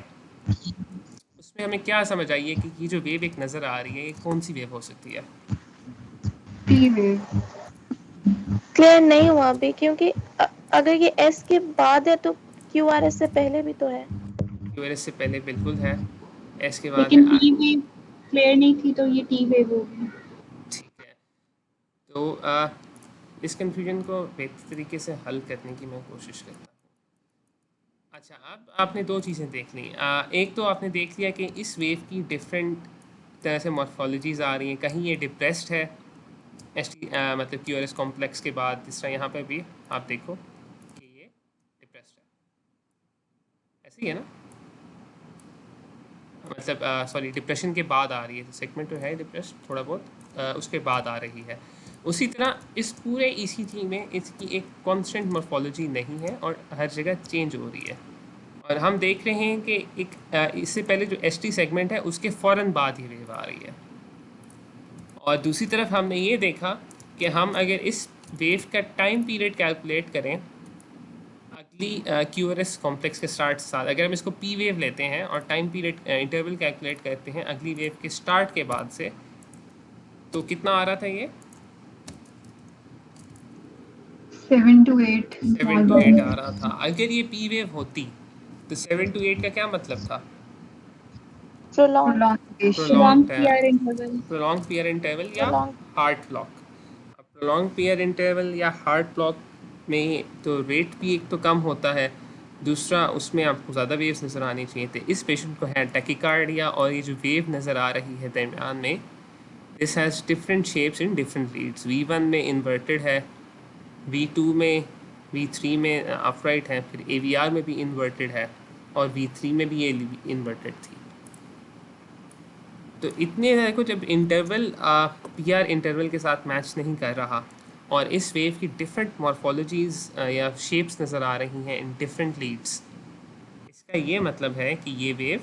उसमें हमें क्या समझ आई है कि ये जो वेव एक नज़र आ रही है ये कौन सी वेव हो सकती है? P wave. क्लियर नहीं हुआ अभी, क्योंकि अगर ये एस के बाद है तो क्यू आर एस से पहले भी तो है। क्यूआरएस से पहले बिल्कुल है, एस के बाद लेकिन है। टी वेव क्लियर नहीं थी तो ये टी वेव हो गई। ठीक है, तो इस कंफ्यूजन को बेहतर तरीके से हल करने की मैं कोशिश करता हूँ। अच्छा, अब आपने दो चीज़ें देख ली। एक तो आपने देख लिया कि इस वेव की डिफरेंट तरह से मॉर्फोलॉजीज आ रही हैं। कहीं ये डिप्रेस्ड है मतलब क्यूआरएस कॉम्प्लेक्स के बाद, जिस तरह यहाँ पे भी आप देखो कि ये डिप्रेस्ड है, ऐसे ही है ना, मतलब सॉरी डिप्रेशन के बाद आ रही है, सेगमेंट तो है डिप्रेस्ड थोड़ा बहुत, उसके बाद आ रही है। उसी तरह इस पूरे ईसीजी में इसकी एक कांस्टेंट मॉर्फोलॉजी नहीं है और हर जगह चेंज हो रही है। और हम देख रहे हैं कि एक इससे पहले जो एसटी सेगमेंट है उसके फ़ौरन बाद ही वेव आ रही है। और दूसरी तरफ हमने ये देखा कि हम अगर इस वेव का टाइम पीरियड कैलकुलेट करें अगली क्यूआरएस कॉम्प्लेक्स के स्टार्ट साथ, अगर हम इसको पी वेव लेते हैं और टाइम पीरियड इंटरवल कैलकुलेट करते हैं अगली वेव के स्टार्ट के बाद से, तो कितना आ रहा था ये 7 to 8 7 to 8 आ रहा था। अगर ये पी वेव होती तो 7 to 8 का क्या मतलब था? Prolong long PR interval. Prolong peer interval या Prolonged. Heart block. अब प्रोलॉन्ग पीयर इंटरवल या हार्ट ब्लॉक में तो रेट भी एक तो कम होता है, दूसरा उसमें आपको ज़्यादा वेव्स नज़र आनी चाहिए। तो इस पेशेंट को है टैकीकार्डिया और ये जो वेव नज़र आ रही है दरमियान में, this has different shapes in different leads. V1 में इन्वर्टेड है, V2 में, V3 में अपराइट है, फिर AVR में भी इन्वर्टेड है और V3 में भी ये इन्वर्टेड थी। तो इतने ज़्यादा को जब इंटरवल पीआर इंटरवल के साथ मैच नहीं कर रहा और इस वेव की डिफरेंट मॉर्फोलॉजीज़ या शेप्स नज़र आ रही हैं इन डिफरेंट लीड्स, इसका ये मतलब है कि ये वेव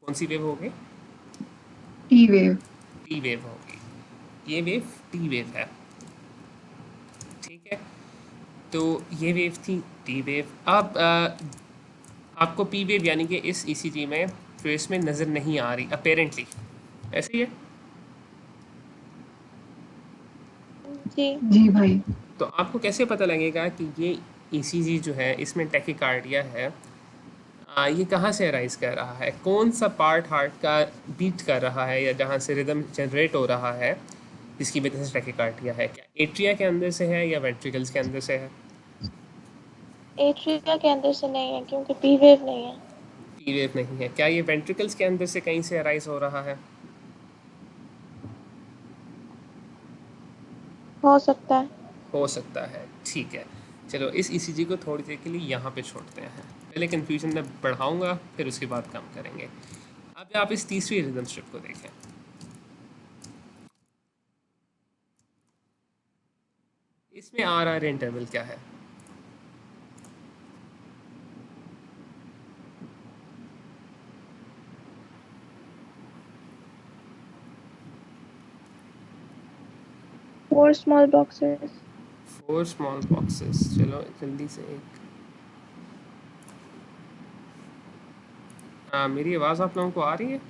कौन सी वेव होगी? T wave. टी वेव होगी। ये वेव टी वेव है, ठीक है। तो ये वेव थी टी वेव। अब आपको पी वेव यानी कि इस ईसीजी में ट्रेस में नज़र नहीं आ रही अपेरेंटली, ऐसे ही है। जी भाई। तो आपको कैसे पता लगेगा कि ये ईसीजी जो है इसमें टैकीकार्डिया है? ये कहाँ से अराइज कर रहा है? कौन सा पार्ट हार्ट का बीट कर रहा है या जहाँ से रिदम जनरेट हो रहा है जिसकी वजह से टैकीकार्डिया है? क्या एट्रिया के अंदर से है या वेंट्रिकल्स के अंदर से है? एट्रिया के अंदर से नहीं है क्योंकि पी वेव नहीं है। पी वेव नहीं है। क्या ये वेंट्रिकल्स के अंदर से कहीं से अराइज हो रहा है? हो सकता है। हो सकता है, ठीक है। चलो इस ईसीजी को थोड़ी देर के लिए यहाँ पे छोड़ते हैं। पहले कन्फ्यूजन मैं बढ़ाऊँगा फिर उसके बाद कम करेंगे। अब आप इस तीसरी रिदम स्ट्रिप को देखें। इसमें आरआर इंटरवल क्या है? Four small boxes. 4 small boxes. चलो जल्दी से एक मेरी आवाज़ आप लोगों को आ रही है?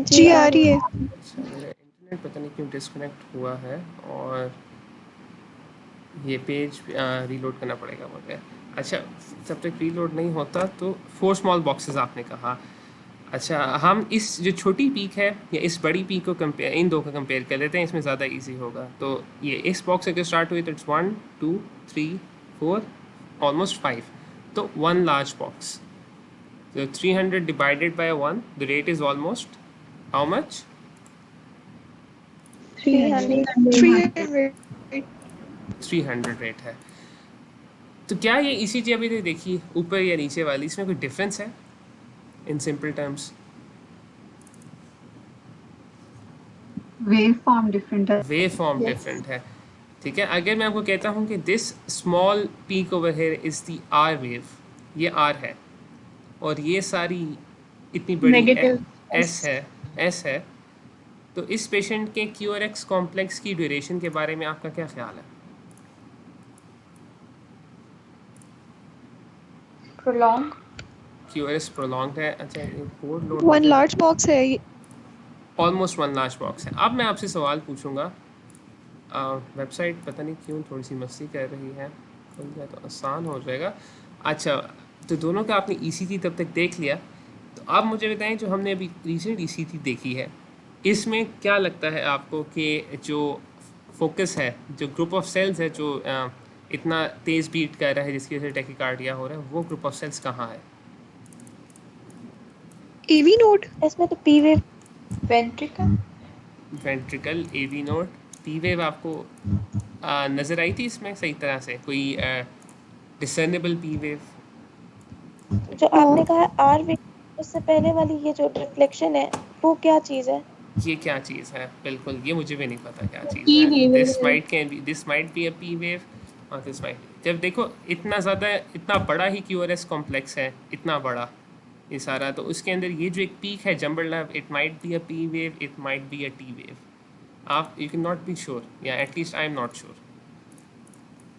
जी आ रही है। अच्छा, मेरा इंटरनेट पता नहीं क्यों डिस्कनेक्ट हुआ है और ये पेज रीलोड करना पड़ेगा मुझे। अच्छा, जब तक रीलोड नहीं होता तो 4 स्मॉल बॉक्सेस आपने कहा। अच्छा, हम इस जो छोटी पीक है या इस बड़ी पीक को कंपेयर, इन दो को कंपेयर कर लेते हैं, इसमें ज़्यादा इजी होगा। तो ये इस बॉक्स से अगर स्टार्ट हुई तो इट्स 1 2 3 4 ऑलमोस्ट 5, तो 1 large box. So 300 divided by 1, the rate is almost how much? 300. 300 rate है। तो क्या ये ईसीजी अभी तक देखिए ऊपर या नीचे वाली, इसमें कोई डिफरेंस है in simple terms? Wave form different है। वेव फॉर्म डिफरेंट है, ठीक है। अगर मैं आपको कहता हूँ कि this small peak over here is the R wave, ये आर है और ये सारी इतनी बड़ी Negative एस है, तो इस पेशेंट के क्यूआरएक्स कॉम्प्लेक्स की ड्यूरेशन के बारे में आपका क्या ख्याल है? prolong. QRS प्रोलॉन्ग है। अच्छा ये code load one large box है ये। ऑलमोस्ट वन लार्ज बॉक्स है। अब मैं आपसे सवाल पूछूंगा, वेबसाइट पता नहीं क्यों थोड़ी सी मस्ती कर रही है, खुल जाए तो आसान हो जाएगा। अच्छा तो दोनों का आपने ECG तब तक देख लिया, तो आप मुझे बताएं जो हमने अभी रिसेंट ECG देखी है इसमें क्या लगता है आपको कि जो फोकस है, जो ग्रुप ऑफ सेल्स है जो इतना तेज़ बीट कर रहा है जिसकी वजह से टैकीकार्डिया हो रहा है, वो ग्रुप ऑफ सेल्स कहाँ है? AV node. इसमें तो P wave Ventricle. Ventricle, AV node, P wave आपको नज़र आई थी इसमें सही तरह से? कोई डिसर्नेबल P वेव? जो आपने कहा आर वेव, उससे पहले वाली ये जो रिफ्लेक्शन है वो क्या चीज़ है? ये क्या चीज़ है? बिल्कुल ये मुझे भी नहीं पता क्या चीज़ P है। wave this might be a P wave और दिस माइट, जब देखो इतना ज़्यादा इतना बड़ा ही QRS कॉम्प्लेक्स है, इतना बड़ा ये सारा, तो उसके अंदर ये जो एक पीक है जंबल नर्व, it might be a P wave, it might be a T wave. आप you can not be sure, या at least I am not sure.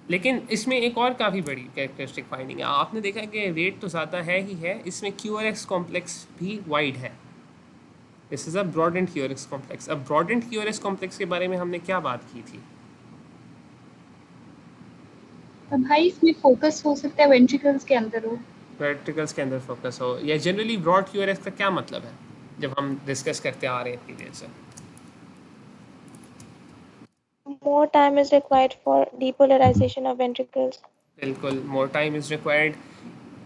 लेकिन इसमें एक और काफ़ी बड़ी कैरेक्टरिस्टिक फाइंडिंग है, आपने देखा कि रेट तो ज़्यादा है ही है, इसमें QRS कॉम्प्लेक्स भी वाइड है। This is a broadened QRS complex. अब ब्रॉडेंड QRS कॉम्प्लेक्स के बारे में हमने क्या बात की थी? अब भाई इसमें फोकस हो सकता है वेंट्रिकल्स के अंदर हो। वेंट्रिकल्स के अंदर फोकस हो, या जनरली ब्रॉड QRS का क्या मतलब है जब हम डिस्कस करते आ रहे हैं इतनी देर से? More time is required for depolarization of ventricles. बिल्कुल, मोर टाइम इज़ रिक्वायर्ड।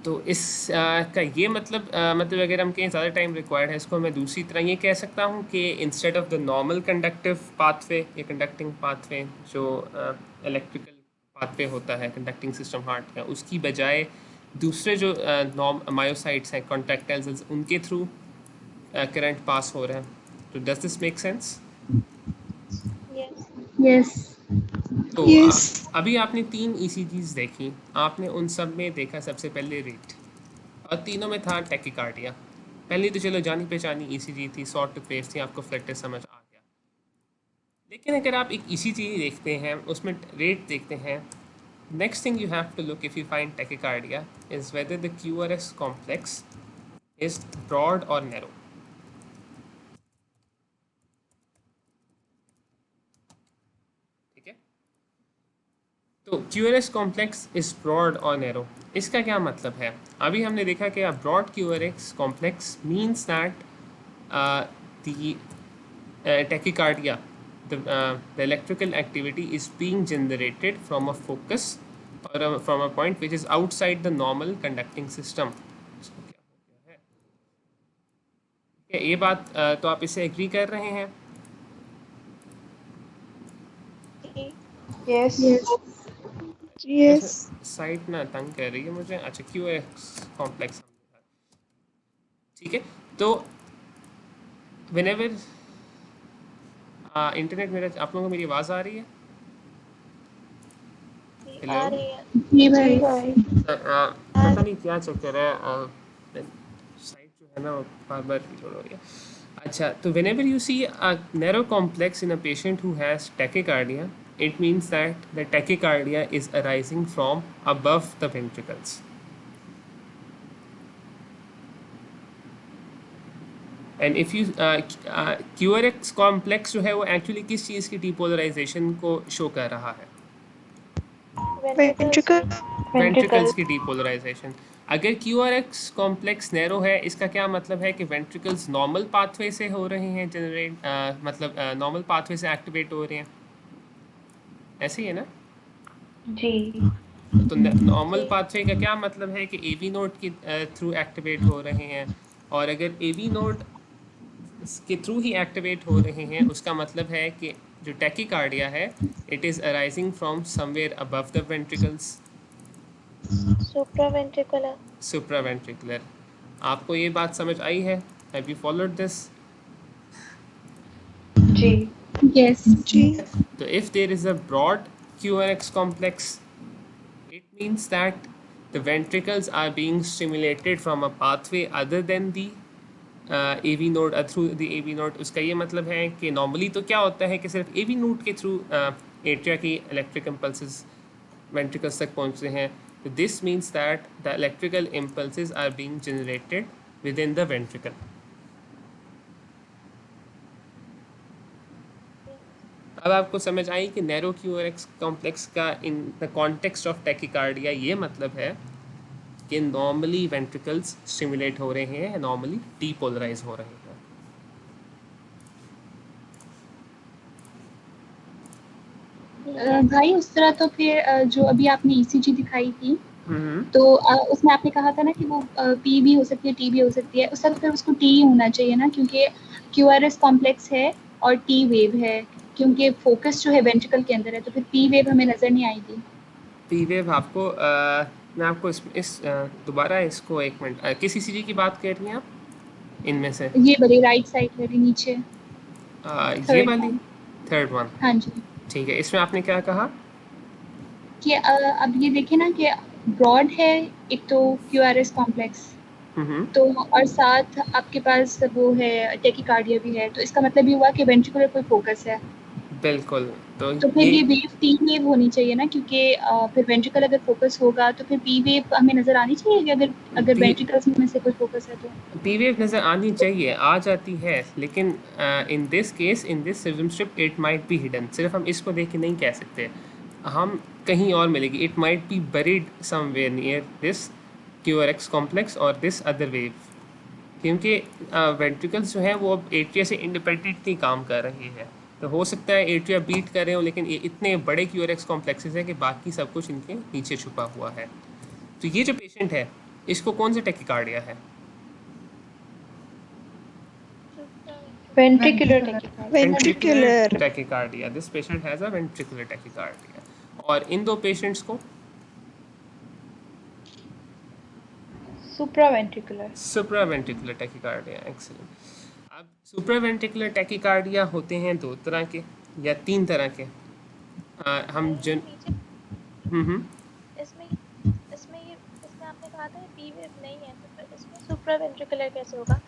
तो इस का ये मतलब अगर हम कहें ज़्यादा टाइम रिक्वायर्ड है, इसको मैं दूसरी तरह ये कह सकता हूँ कि instead of the normal conductive pathway या कंडक्टिंग पाथवे जो इलेक्ट्रिकल पाथवे होता है कंडक्टिंग सिस्टम हार्ट का, उसकी बजाय दूसरे जो मायोसाइट्स हैं कॉन्टैक्टाइल सेल्स, उनके थ्रू करंट पास हो रहा है। तो does this make sense? Yes. Yes. तो Yes. अभी आपने 3 ECGs देखी, आपने उन सब में देखा सबसे पहले रेट, और तीनों में था टैकीकार्डिया। पहली तो चलो जानी पहचानी ECG थी, शॉर्ट टू फेस थी, आपको फ्लड टेस्ट समझ आ गया। लेकिन अगर आप एक ECG देखते हैं, उसमें रेट देखते हैं, next thing you have to look if you find tachycardia is whether the QRS complex is broad और नैरो। ठीक है, तो QRS कॉम्प्लेक्स इज ब्रॉड और नैरो, इसका क्या मतलब है? अभी हमने देखा कि broad QRS complex means that the tachycardia, the electrical activity is being generated from a focus or from a point which is outside the normal conducting system. इसको क्या हो गया है? ठीक है, ये बात तो आप इससे एग्री कर रहे हैं? Yes. Yes. साइट ना तंग कर रही है मुझे। अच्छा QRS कॉम्प्लेक्स, ठीक है। तो whenever इंटरनेट मेरा, आप लोगों को मेरी आवाज़ आ रही है? आ रही है। जी भाई। पता नहीं क्या चक्कर है, साइट जो है ना वो बार बार रिलोड हो रही है। अच्छा, तो whenever you see a narrow complex in a patient who has tachycardia, it means that the tachycardia is arising from above the ventricles. And if you QRS complex जो है वो एक्चुअली किस चीज़ की डीपोलराइजेशन को शो कर रहा है? Ventricle. Ventricles की डीपोलराइजेशन। अगर QRS कॉम्प्लेक्स नैरो है, इसका क्या मतलब है कि वेंट्रिकल्स नॉर्मल पाथवे से हो रहे हैं जनरेट, मतलब नॉर्मल पाथवे से एक्टिवेट हो रहे हैं, ऐसे ही है ना? जी। तो नॉर्मल पाथवे का क्या मतलब है कि AV नोड के थ्रू एक्टिवेट हो रहे हैं, और अगर AV नोड के थ्रू ही एक्टिवेट हो रहे हैं, उसका मतलब है कि जो टैकीकार्डिया है it is arising from somewhere above the ventricles, Supraventricular. Supraventricular. आपको ये बात समझ आई है? Have you followed this? जी। यस। जी। So if there is a broad QRS complex, it means that the ventricles are being stimulated from a pathway other than the AV node, through the AV node। उसका ये मतलब है कि normally तो क्या होता है कि सिर्फ AV नोड के थ्रू एट्रिया की इलेक्ट्रिक इम्पल्सेस वेंट्रिकल्स तक पहुँचते हैं, This means that the electrical impulses are being generated within the ventricle. अब आपको समझ आई कि नैरो QRS कॉम्प्लेक्स का in the context of tachycardia ये मतलब है कि नॉर्मली वेंट्रिकल्स स्टिमुलेट हो रहे हैं, नॉर्मली डीपोलराइज हो रहे हैं. भाई उस तरह तो फिर जो अभी आपने ECG दिखाई थी तो उसमें आपने कहा था ना कि वो P भी हो सकती है, T भी हो सकती है. उस वक्त फिर उसको T होना चाहिए ना, क्योंकि QRS कॉम्प्लेक्स है और T वेव है, क्योंकि फोकस जो है वेंट्रिकल के अंदर है, तो फिर P वेव हमें नजर नहीं आई थी. P वेव आपको मैं आपको इस दोबारा इसको एक मिनट, किस ECG की बात कर रही हैं आप इनमें से? ये बड़ी राइट साइड वाली नीचे ये वाली थर्ड वन. हाँ जी. ठीक है, इसमें आपने क्या कहा कि अब ये देखें ना कि ब्रॉड है एक तो QRS कॉम्प्लेक्स, तो और साथ आपके पास वो है टैकिकार्डिया भी है, तो इसका मतलब ये हुआ कि वेंट्रिकुलर कोई फोकस है. बिल्कुल. तो फिर ये वेव T वेव होनी चाहिए ना, क्योंकि फिर वेंट्रिकल अगर फोकस होगा तो फिर P वेव हमें नजर आनी चाहिए कि अगर वेंट्रिकल्स में से कोई फोकस है तो P वेव नजर आनी चाहिए, आ जाती है, लेकिन in this case in this system strip it might be hidden. सिर्फ हम इसको देख के नहीं कह सकते, हम कहीं और मिलेगी. It might B buried somewhere near this QRS complex और दिस अदर वेव, क्योंकि वेंट्रिकल्स जो हैं वो अब एट्रिया से इंडिपेंडेंटली काम कर रही है. तो हो सकता है एट्रिया बीट कर रहे हो, लेकिन ये इतने बड़े QRS कॉम्प्लेक्सेस हैं कि बाकी सब कुछ इनके नीचे छुपा हुआ है. तो ये जो पेशेंट है इसको कौन सा टैकिकार्डिया है? Ventricular tachycardia. Ventricular. Tachycardia. This patient has a ventricular tachycardia. और इन दो पेशेंट्स को Supraventricular. Supraventricular tachycardia. एक्सीलेंट. अब सुप्रावेंट्रिकुलर टैकिकार्डिया होते हैं दो तरह के या तीन तरह के. हम जिन इसमें आपने कहा था P वेव नहीं है, तो फिर इसमें सुप्रावेंट्रिकुलर कैसे होगा?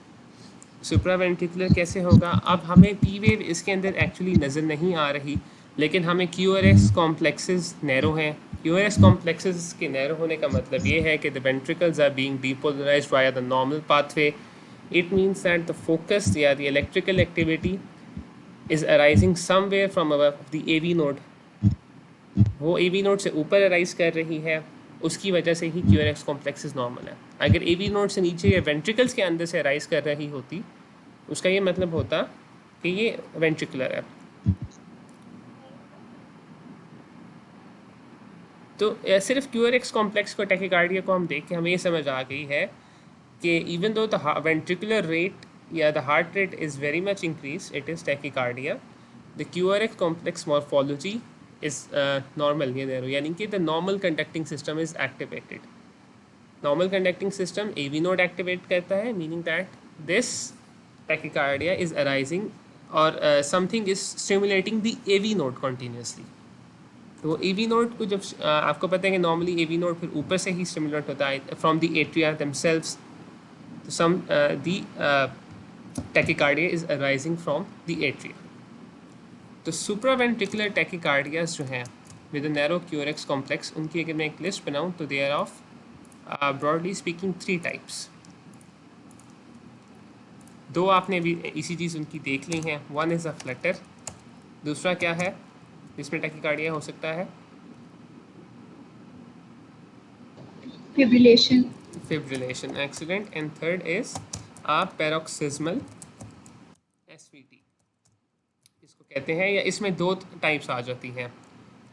सुप्रावेंट्रिकुलर कैसे होगा? अब हमें P वेव इसके अंदर एक्चुअली नज़र नहीं आ रही, लेकिन हमें QRS कॉम्प्लेक्सेस नैरो हैं. QRS कॉम्प्लेक्सेस के नैरो होने का मतलब ये है कि the ventricles are being depolarised via the normal pathway. It means that the focus या the electrical activity is arising somewhere from above the AV node. वो AV नोड से ऊपर अराइज कर रही है, उसकी वजह से ही QRS कॉम्प्लेक्सेस नॉर्मल है. अगर AV नोड से नीचे या वेंट्रिकल्स के अंदर से अराइज कर रही होती, उसका ये मतलब होता कि ये वेंट्रिकुलर है. तो सिर्फ QRS कॉम्प्लेक्स को टैकिकार्डिया को हम देख के हमें ये समझ आ गई है कि even though the ventricular rate या the heart rate is very much increase, it is tachycardia. The QRS complex morphology is normal, यानी कि the normal conducting system is activated. Normal conducting system AV node activate करता है, meaning that this tachycardia is arising और something is stimulating the AV node continuously. तो AV node को जब आपको पता है कि नॉर्मली AV नोड फिर ऊपर से ही स्टिमुलेट होता है फ्रॉम द एट्रिया देमसेल्व्स. तो some the tachycardia is arising from the atria. तो सुप्रावेंट्रिकुलर टैकिकार्डियाज जो हैं विद नैरो QRS कॉम्प्लेक्स, उनकी अगर मैं एक लिस्ट बनाऊँ तो they are of broadly speaking 3 types. दो आपने भी ECGs उनकी देख ली हैं. वन इज़ अ फ्लटर, दूसरा क्या है जिसमें टैकिकार्डिया हो सकता है? Fibrillation. Excellent. And third is a paroxysmal SVT इसको कहते हैं, या इसमें दो टाइप्स आ जाती हैं,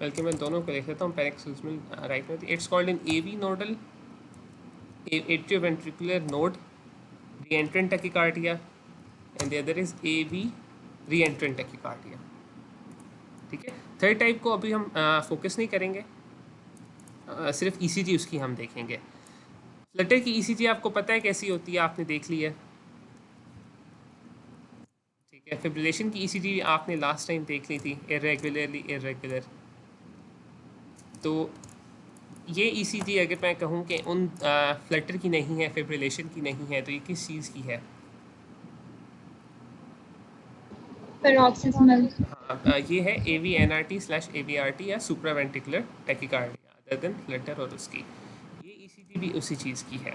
बल्कि मैं दोनों को देख लेता हूँ. पैरोक्सिस्मल राइट में it's called in AV nodal atrioventricular node re-entrant tachycardia and the other is AV re-entrant tachycardia. ठीक है. थर्ड टाइप को अभी हम फोकस नहीं करेंगे, सिर्फ ECG उसकी हम देखेंगे. फ्लटर की ECG आपको पता है कैसी होती है, आपने देख ली है. ठीक है. फिब्रिलेशन की ECG आपने लास्ट टाइम देख ली थी, इरेगुलर. तो ये ECG अगर मैं कहूँ कि उन फ्लटर की नहीं है, फिब्रिलेशन की नहीं है, तो ये किस चीज़ की है? पैरोक्सिस्मल. हाँ, ये है AVNRT/AVRT या supraventricular tachycardia, other than Flutter और उसकी. ECG भी उसी चीज़ की है।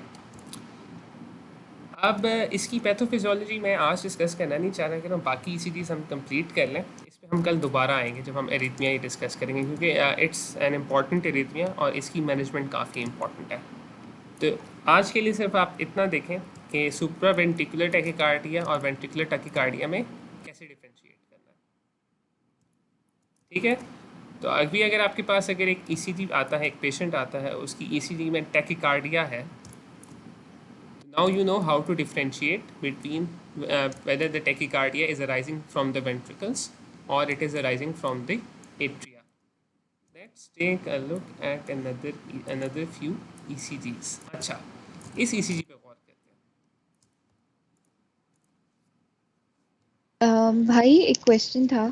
अब इसकी पैथोफिजियोलॉजी मैं आज डिस्कस करना नहीं चाह रहा, कि हम बाकी ECGs हम कंप्लीट कर लें, इस पर हम कल दोबारा आएंगे जब हम एरिथमिया ही डिस्कस करेंगे, क्योंकि इट्स एन इम्पॉर्टेंट एरिथमिया और इसकी मैनेजमेंट काफ़ी इम्पॉर्टेंट है। तो आज के लिए सिर्फ आप इतना देखें कि सुप्रा वेंट्रिकुलर टैकीकार्डिया और वेंट्रिकुलर टैकीकार्डिया में कैसे डिफरेंशिएट करना है, ठीक है। तो अभी अगर आपके पास अगर एक ECG आता है, एक पेशेंट आता है, उसकी ECG में टैकीकार्डिया है, now you know how to differentiate between whether the tachycardia is arising from the ventricles or it is arising from the atria. Let's take a look at another few ECGs. अच्छा, इस ECG पे गौर करते हैं। भाई एक question था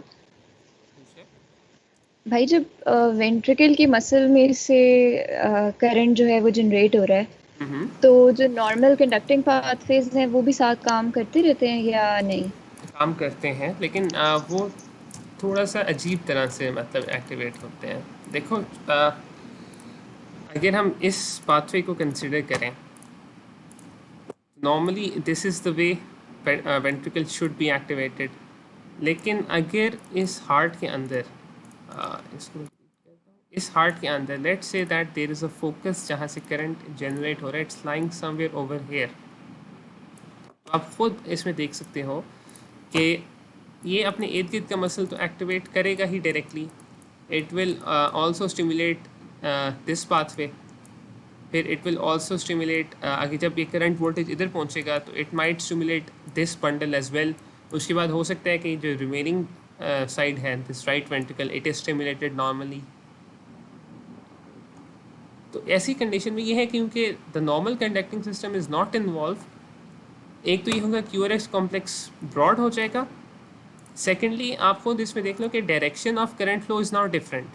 भाई, जब वेंट्रिकल की मसल में से करंट जो है वो जनरेट हो रहा है, तो जो नॉर्मल कंडक्टिंग पाथवेज हैं वो भी साथ काम करते रहते हैं या नहीं? काम करते हैं, लेकिन वो थोड़ा सा अजीब तरह से मतलब एक्टिवेट होते हैं। देखो, अगर हम इस पाथवे को कंसिडर करें, normally this is the way ventricle should be activated, लेकिन अगर इस हार्ट के अंदर इस हार्ट के अंदर let's say that there is a focus जहाँ से करंट जनरेट हो रहा है, it's lying somewhere over here. आप खुद इसमें देख सकते हो कि ये अपने इर्द गिर्द का मसल तो एक्टिवेट करेगा ही directly, it will also stimulate this pathway, फिर इट विल आल्सो स्टिमुलेट आगे जब ये करंट वोल्टेज इधर पहुंचेगा तो it might stimulate this bundle as well. उसके बाद हो सकता है कि जो रिमेनिंग साइड है, this right ventricle, it is stimulated normally. तो ऐसी कंडीशन में ये है क्योंकि the normal conducting system is not involve, एक तो ये होगा QRS कॉम्प्लेक्स ब्रॉड हो जाएगा, सेकेंडली आप खुद इसमें देख लो कि direction of current flow is not different.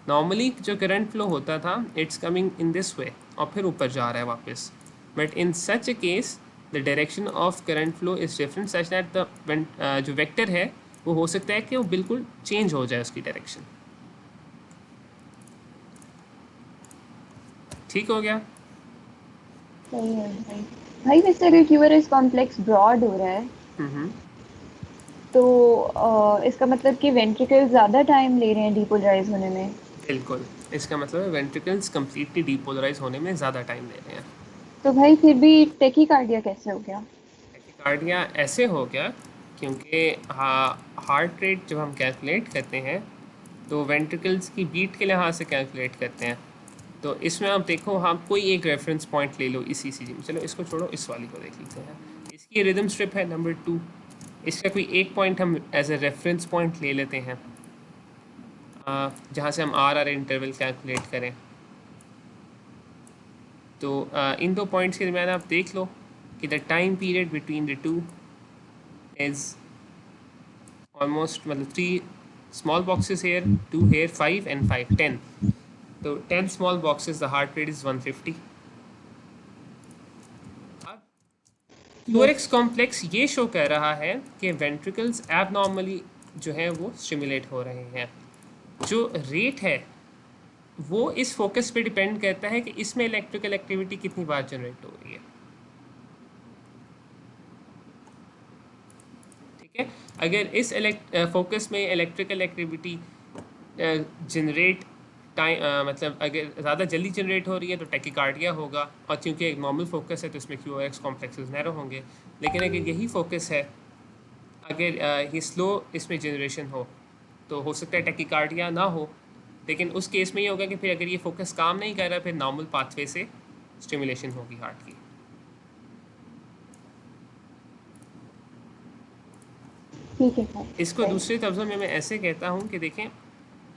Normally जो करंट फ्लो होता था it's coming in this way और फिर ऊपर जा रहा है वापस, but in such A case the direction of current flow is different such that the जो वेक्टर है वो हो सकता है कि वो बिल्कुल चेंज हो जाए उसकी डायरेक्शन। ठीक हो गया? सही है भाई। वैसे अगर QRS कॉम्प्लेक्स ब्रॉड हो रहा है तो इसका मतलब कि वेंट्रिकल ज़्यादा टाइम ले रहे हैं डीपोलराइज होने में। बिल्कुल, इसका मतलब है वेंट्रिकल्स कम्प्लीटली डीपोलराइज होने में ज़्यादा टाइम ले रहे हैं। तो भाई फिर भी टैकीकार्डिया कैसे हो गया? टैकीकार्डिया ऐसे हो गया क्योंकि हार्ट रेट जब हम कैलकुलेट करते हैं तो वेंट्रिकल्स की बीट के लिहाज से कैलकुलेट करते हैं। तो इसमें आप देखो, हम कोई एक रेफरेंस पॉइंट ले लो इस ECG में, चलो इसको छोड़ो, इस वाली को देख लेते हैं। इसकी रिदम स्ट्रिप है नंबर 2, इसका कोई एक पॉइंट हम एज ए रेफरेंस पॉइंट ले लेते हैं जहाँ से हम RR इंटरवल कैलकुलेट करें। तो इन दो पॉइंट्स के दरमियान आप देख लो कि the time period between the two is almost मतलब 3 small boxes here, 2 here, 5 and 5 10। तो 10 small boxes, the heart rate is 150। अब QRS कॉम्प्लेक्स ये शो कर रहा है कि वेंट्रिकल्स एबनॉर्मली जो है वो स्टिमुलेट हो रहे हैं। जो रेट है वो इस फोकस पे डिपेंड करता है कि इसमें इलेक्ट्रिकल एक्टिविटी कितनी बार जनरेट हो रही है। ठीक है, अगर इस फोकस में इलेक्ट्रिकल एक्टिविटी जनरेट मतलब अगर ज़्यादा जल्दी जनरेट हो रही है तो टैकीकार्डिया होगा, और क्योंकि एक नॉर्मल फोकस है तो इसमें QRS कॉम्प्लेक्सेस नैरो होंगे। लेकिन अगर यही फोकस है, अगर ये स्लो इसमें जनरेशन हो तो हो सकता है टैकीकार्डिया ना हो, लेकिन उस केस में ये होगा कि फिर अगर ये फोकस काम नहीं कर रहा फिर नॉर्मल पाथवे से स्टिमुलेशन होगी हार्ट की। ठीक है सर। इसको दूसरे लफ्ज़ों में मैं ऐसे कहता हूँ कि देखें,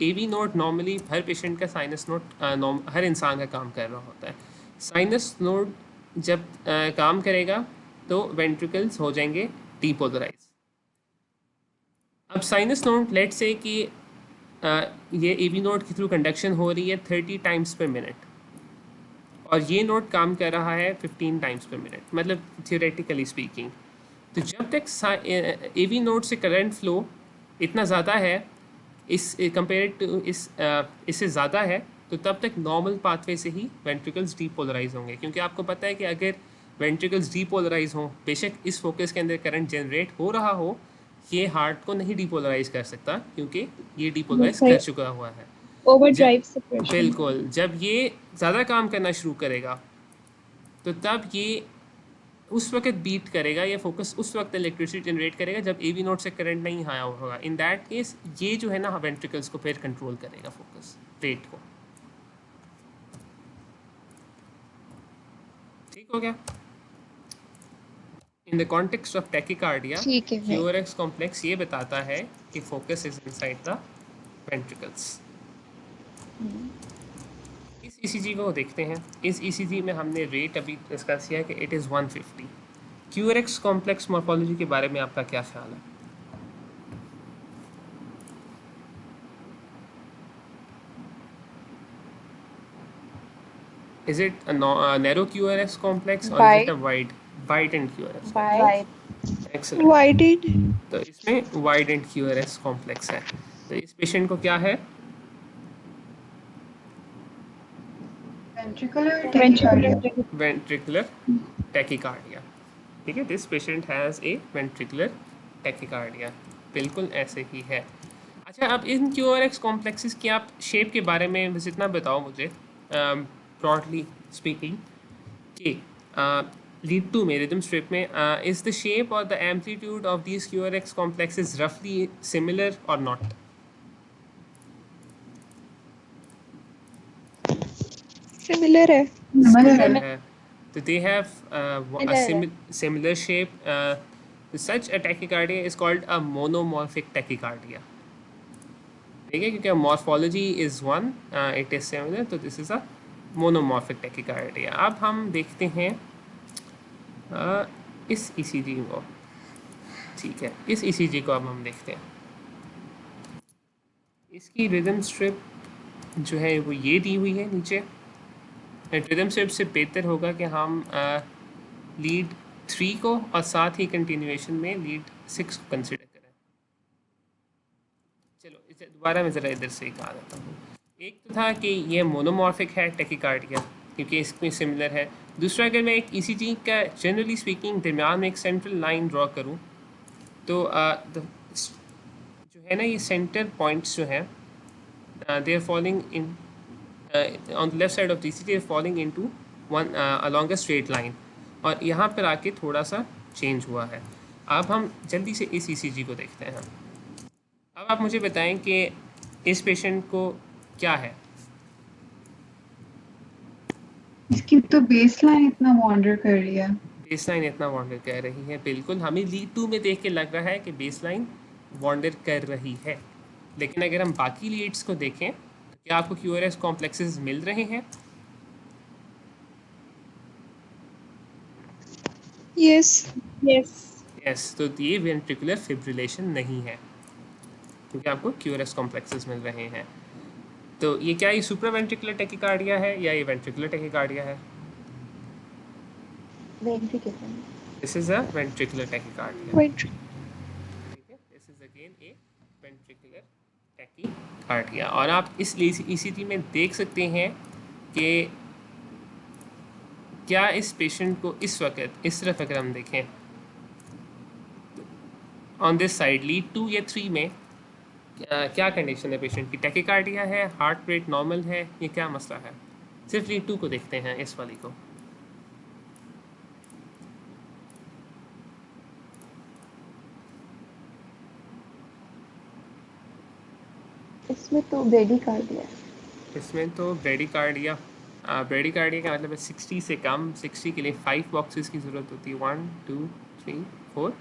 AV नोड नॉर्मली हर पेशेंट का साइनस नोड हर इंसान का काम कर रहा होता है। साइनस नोड जब काम करेगा तो वेंट्रिकल्स हो जाएंगे डीपोलराइज। अब साइनस नोड लेट से कि ये AV नोड के थ्रू कंडक्शन हो रही है 30 टाइम्स पर मिनट, और ये नोड काम कर रहा है 15 टाइम्स पर मिनट, मतलब थियोरेटिकली स्पीकिंग। तो जब तक AV नोड से करंट फ्लो इतना ज़्यादा है इस कंपेयर टू इससे ज़्यादा है, तो तब तक नॉर्मल पाथवे से ही वेंट्रिकल्स डीपोलराइज होंगे, क्योंकि आपको पता है कि अगर वेंट्रिकल्स डीपोलराइज हों, बेशक इस फोकस के अंदर करंट जनरेट हो रहा हो, ये हार्ट को नहीं डीपोलराइज कर सकता क्योंकि ये डीपोलराइज कर चुका हुआ है। Overdrive suppression. बिल्कुल, जब ये ज़्यादा काम करना शुरू करेगा तो तब ये उस वक्त बीट करेगा, ये फोकस उस वक्त इलेक्ट्रिसिटी जनरेट करेगा जब AV नोड से करंट नहीं आया होगा। इन दैट केस ये जो है ना वेंट्रिकल्स को फिर कंट्रोल करेगा फोकस रेट को। ठीक हो गया? In the context of tachycardia, QRS complex ये बताता है कि focus is inside the ventricles. इस ECG को देखते हैं। इस ECG में हमने रेट अभी डिस्कस किया कि it is 150। QRS complex morphology के बारे में आपका क्या ख्याल है? Is it a narrow QRS complex or is it a wide end QRS? Excellent. Wide end. तो इसमें wide end QRS complex है। तो इस पेशेंट को क्या है? Ventricular tachycardia। ठीक है, this patient has A ventricular tachycardia, बिल्कुल ऐसे ही है। अच्छा, अब इन QRS कॉम्प्लेक्सेस की आप शेप के बारे में बस इतना बताओ मुझे, ब्रॉडली स्पीकिंग, कि लीड 2 में रिदम स्ट्रिप में इज द शेप और the amplitude of these QRS complexes रफली सिमिलर और नॉट? सिमिलर है। So they have a similar shape. Such a tachycardia is called a monomorphic tachycardia. ठीक है, क्योंकि morphology is one, it is similar, तो this is a monomorphic tachycardia। अब हम देखते हैं इस ECG को। ठीक है, इस ECG को अब हम देखते हैं। इसकी रिदम स्ट्रिप जो है वो ये दी हुई है नीचे। रिदम स्ट्रिप से बेहतर होगा कि हम लीड 3 को और साथ ही कंटिन्यूएशन में लीड 6 को कंसिडर करें। चलो इसे दोबारा मैं ज़रा इधर से ही कहा देता हूँ। एक तो था कि ये मोनोमॉर्फिक है टैकीकार्डिया क्योंकि इसमें सिमिलर है। दूसरा, अगर मैं एक ECG का जनरली स्पीकिंग दरमियान में एक सेंट्रल लाइन ड्रॉ करूँ तो जो है ना ये सेंटर पॉइंट्स जो हैं they are falling in on the left side of ECG they are falling into one along a straight line, और यहाँ पर आके थोड़ा सा चेंज हुआ है। अब हम जल्दी से इस ECG को देखते हैं। अब आप मुझे बताएं कि इस पेशेंट को क्या है? इसकी तो बेसलाइन इतना वॉन्डर कर रही है। बेसलाइन इतना वॉन्डर कर रही है, बिल्कुल हमें लीड 2 में देख के लग रहा है कि बेसलाइन वॉन्डर कर रही है, लेकिन अगर हम बाकी लीड्स को देखें क्या आपको QRS कॉम्प्लेक्सेस मिल रहे हैं? यस, तो ये वेंट्रिकुलर फिब्रिलेशन नहीं है क्योंकि आपको QRS कॉम्प्लेक्सेस मिल रहे हैं। तो ये क्या ये सुप्रावेंट्रिकुलर टैकीकार्डिया है या ये वेंट्रिकुलर टैकीकार्डिया है? This is a ventricular tachycardia. ठीक है, this is again A ventricular tachycardia. और आप इस ECG में देख सकते हैं कि क्या इस पेशेंट को इस वक्त इस तरफ अगर हम देखें ऑन दिस साइड लीड 2 या 3 में क्या कंडीशन है पेशेंट की? टैकीकार्डिया है, हार्ट रेट नॉर्मल है, ये क्या मसला है? सिर्फ लीड 2 को देखते हैं, इस वाली को। इसमें तो ब्रेडीकार्डिया है। इसमें तो ब्रेडीकार्डिया ब्रेडीकार्डिया का मतलब है 60 से कम। 60 के लिए 5 बॉक्सेस की ज़रूरत होती है, 1 2 3 4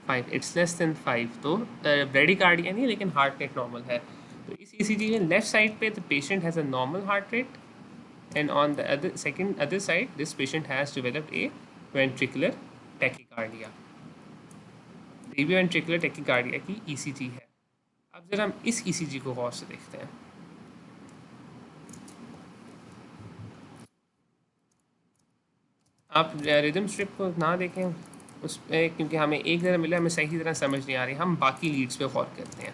5, इट्स लेस देन 5, तो ब्रेडीकार्डिया नहीं, लेकिन हार्ट रेट नॉर्मल है। तो इस ECG में लेफ्ट साइड पे the patient has a normal heart rate and on the other side this patient has developed A ventricular tachycardia. ये भी वेंट्रिकुलर टैकीकार्डिया की ECG है। अब जरा हम इस ECG को गौर से देखते हैं। आप रिदम स्ट्रिप को ना देखें उस पर, क्योंकि हमें एक जरा मिला, हमें सही तरह समझ नहीं आ रही, हम बाकी लीड्स पे गौर करते हैं।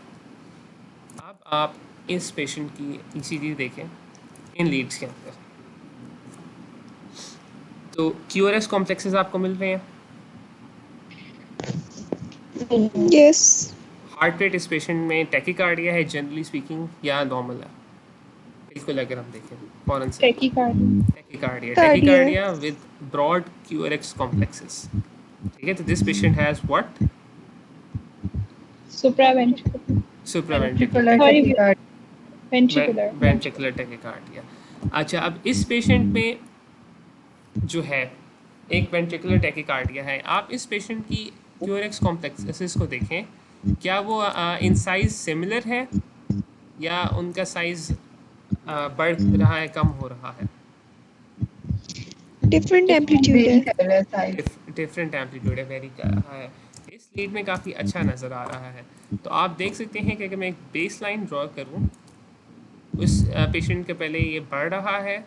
अब आप इस पेशेंट की ECG देखें। मेन लीड्स के अंदर। तो क्यूआरएस कॉम्प्लेक्सेस आपको मिल रहे हैं। यस। हार्ट रेट इस पेशेंट में टैकीकार्डिया है जनरली स्पीकिंग या नॉर्मल है? बिल्कुल, अगर हम देखें फॉरन से tachycardia with broad QRS complexes. ठीक है, तो this patient has what? Ventricular tachycardia. अच्छा, अब इस पेशेंट में जो है एक वेंट्रिकुलर टैकीकार्डिया है, आप इस पेशेंट की क्यूआरएस कॉम्प्लेक्सेस को देखें, क्या वो इन साइज सिमिलर है या उनका साइज बढ़ रहा है, कम हो रहा है? डिफरेंट एम्पलीट्यूड है, डिफरेंट एम्पलीट्यूड है, वेरी है। इस लीड में काफ़ी अच्छा नज़र आ रहा है। तो आप देख सकते हैं कि अगर मैं एक बेस लाइन ड्रॉ करूँ, उस पेशेंट के पहले ये बढ़ रहा है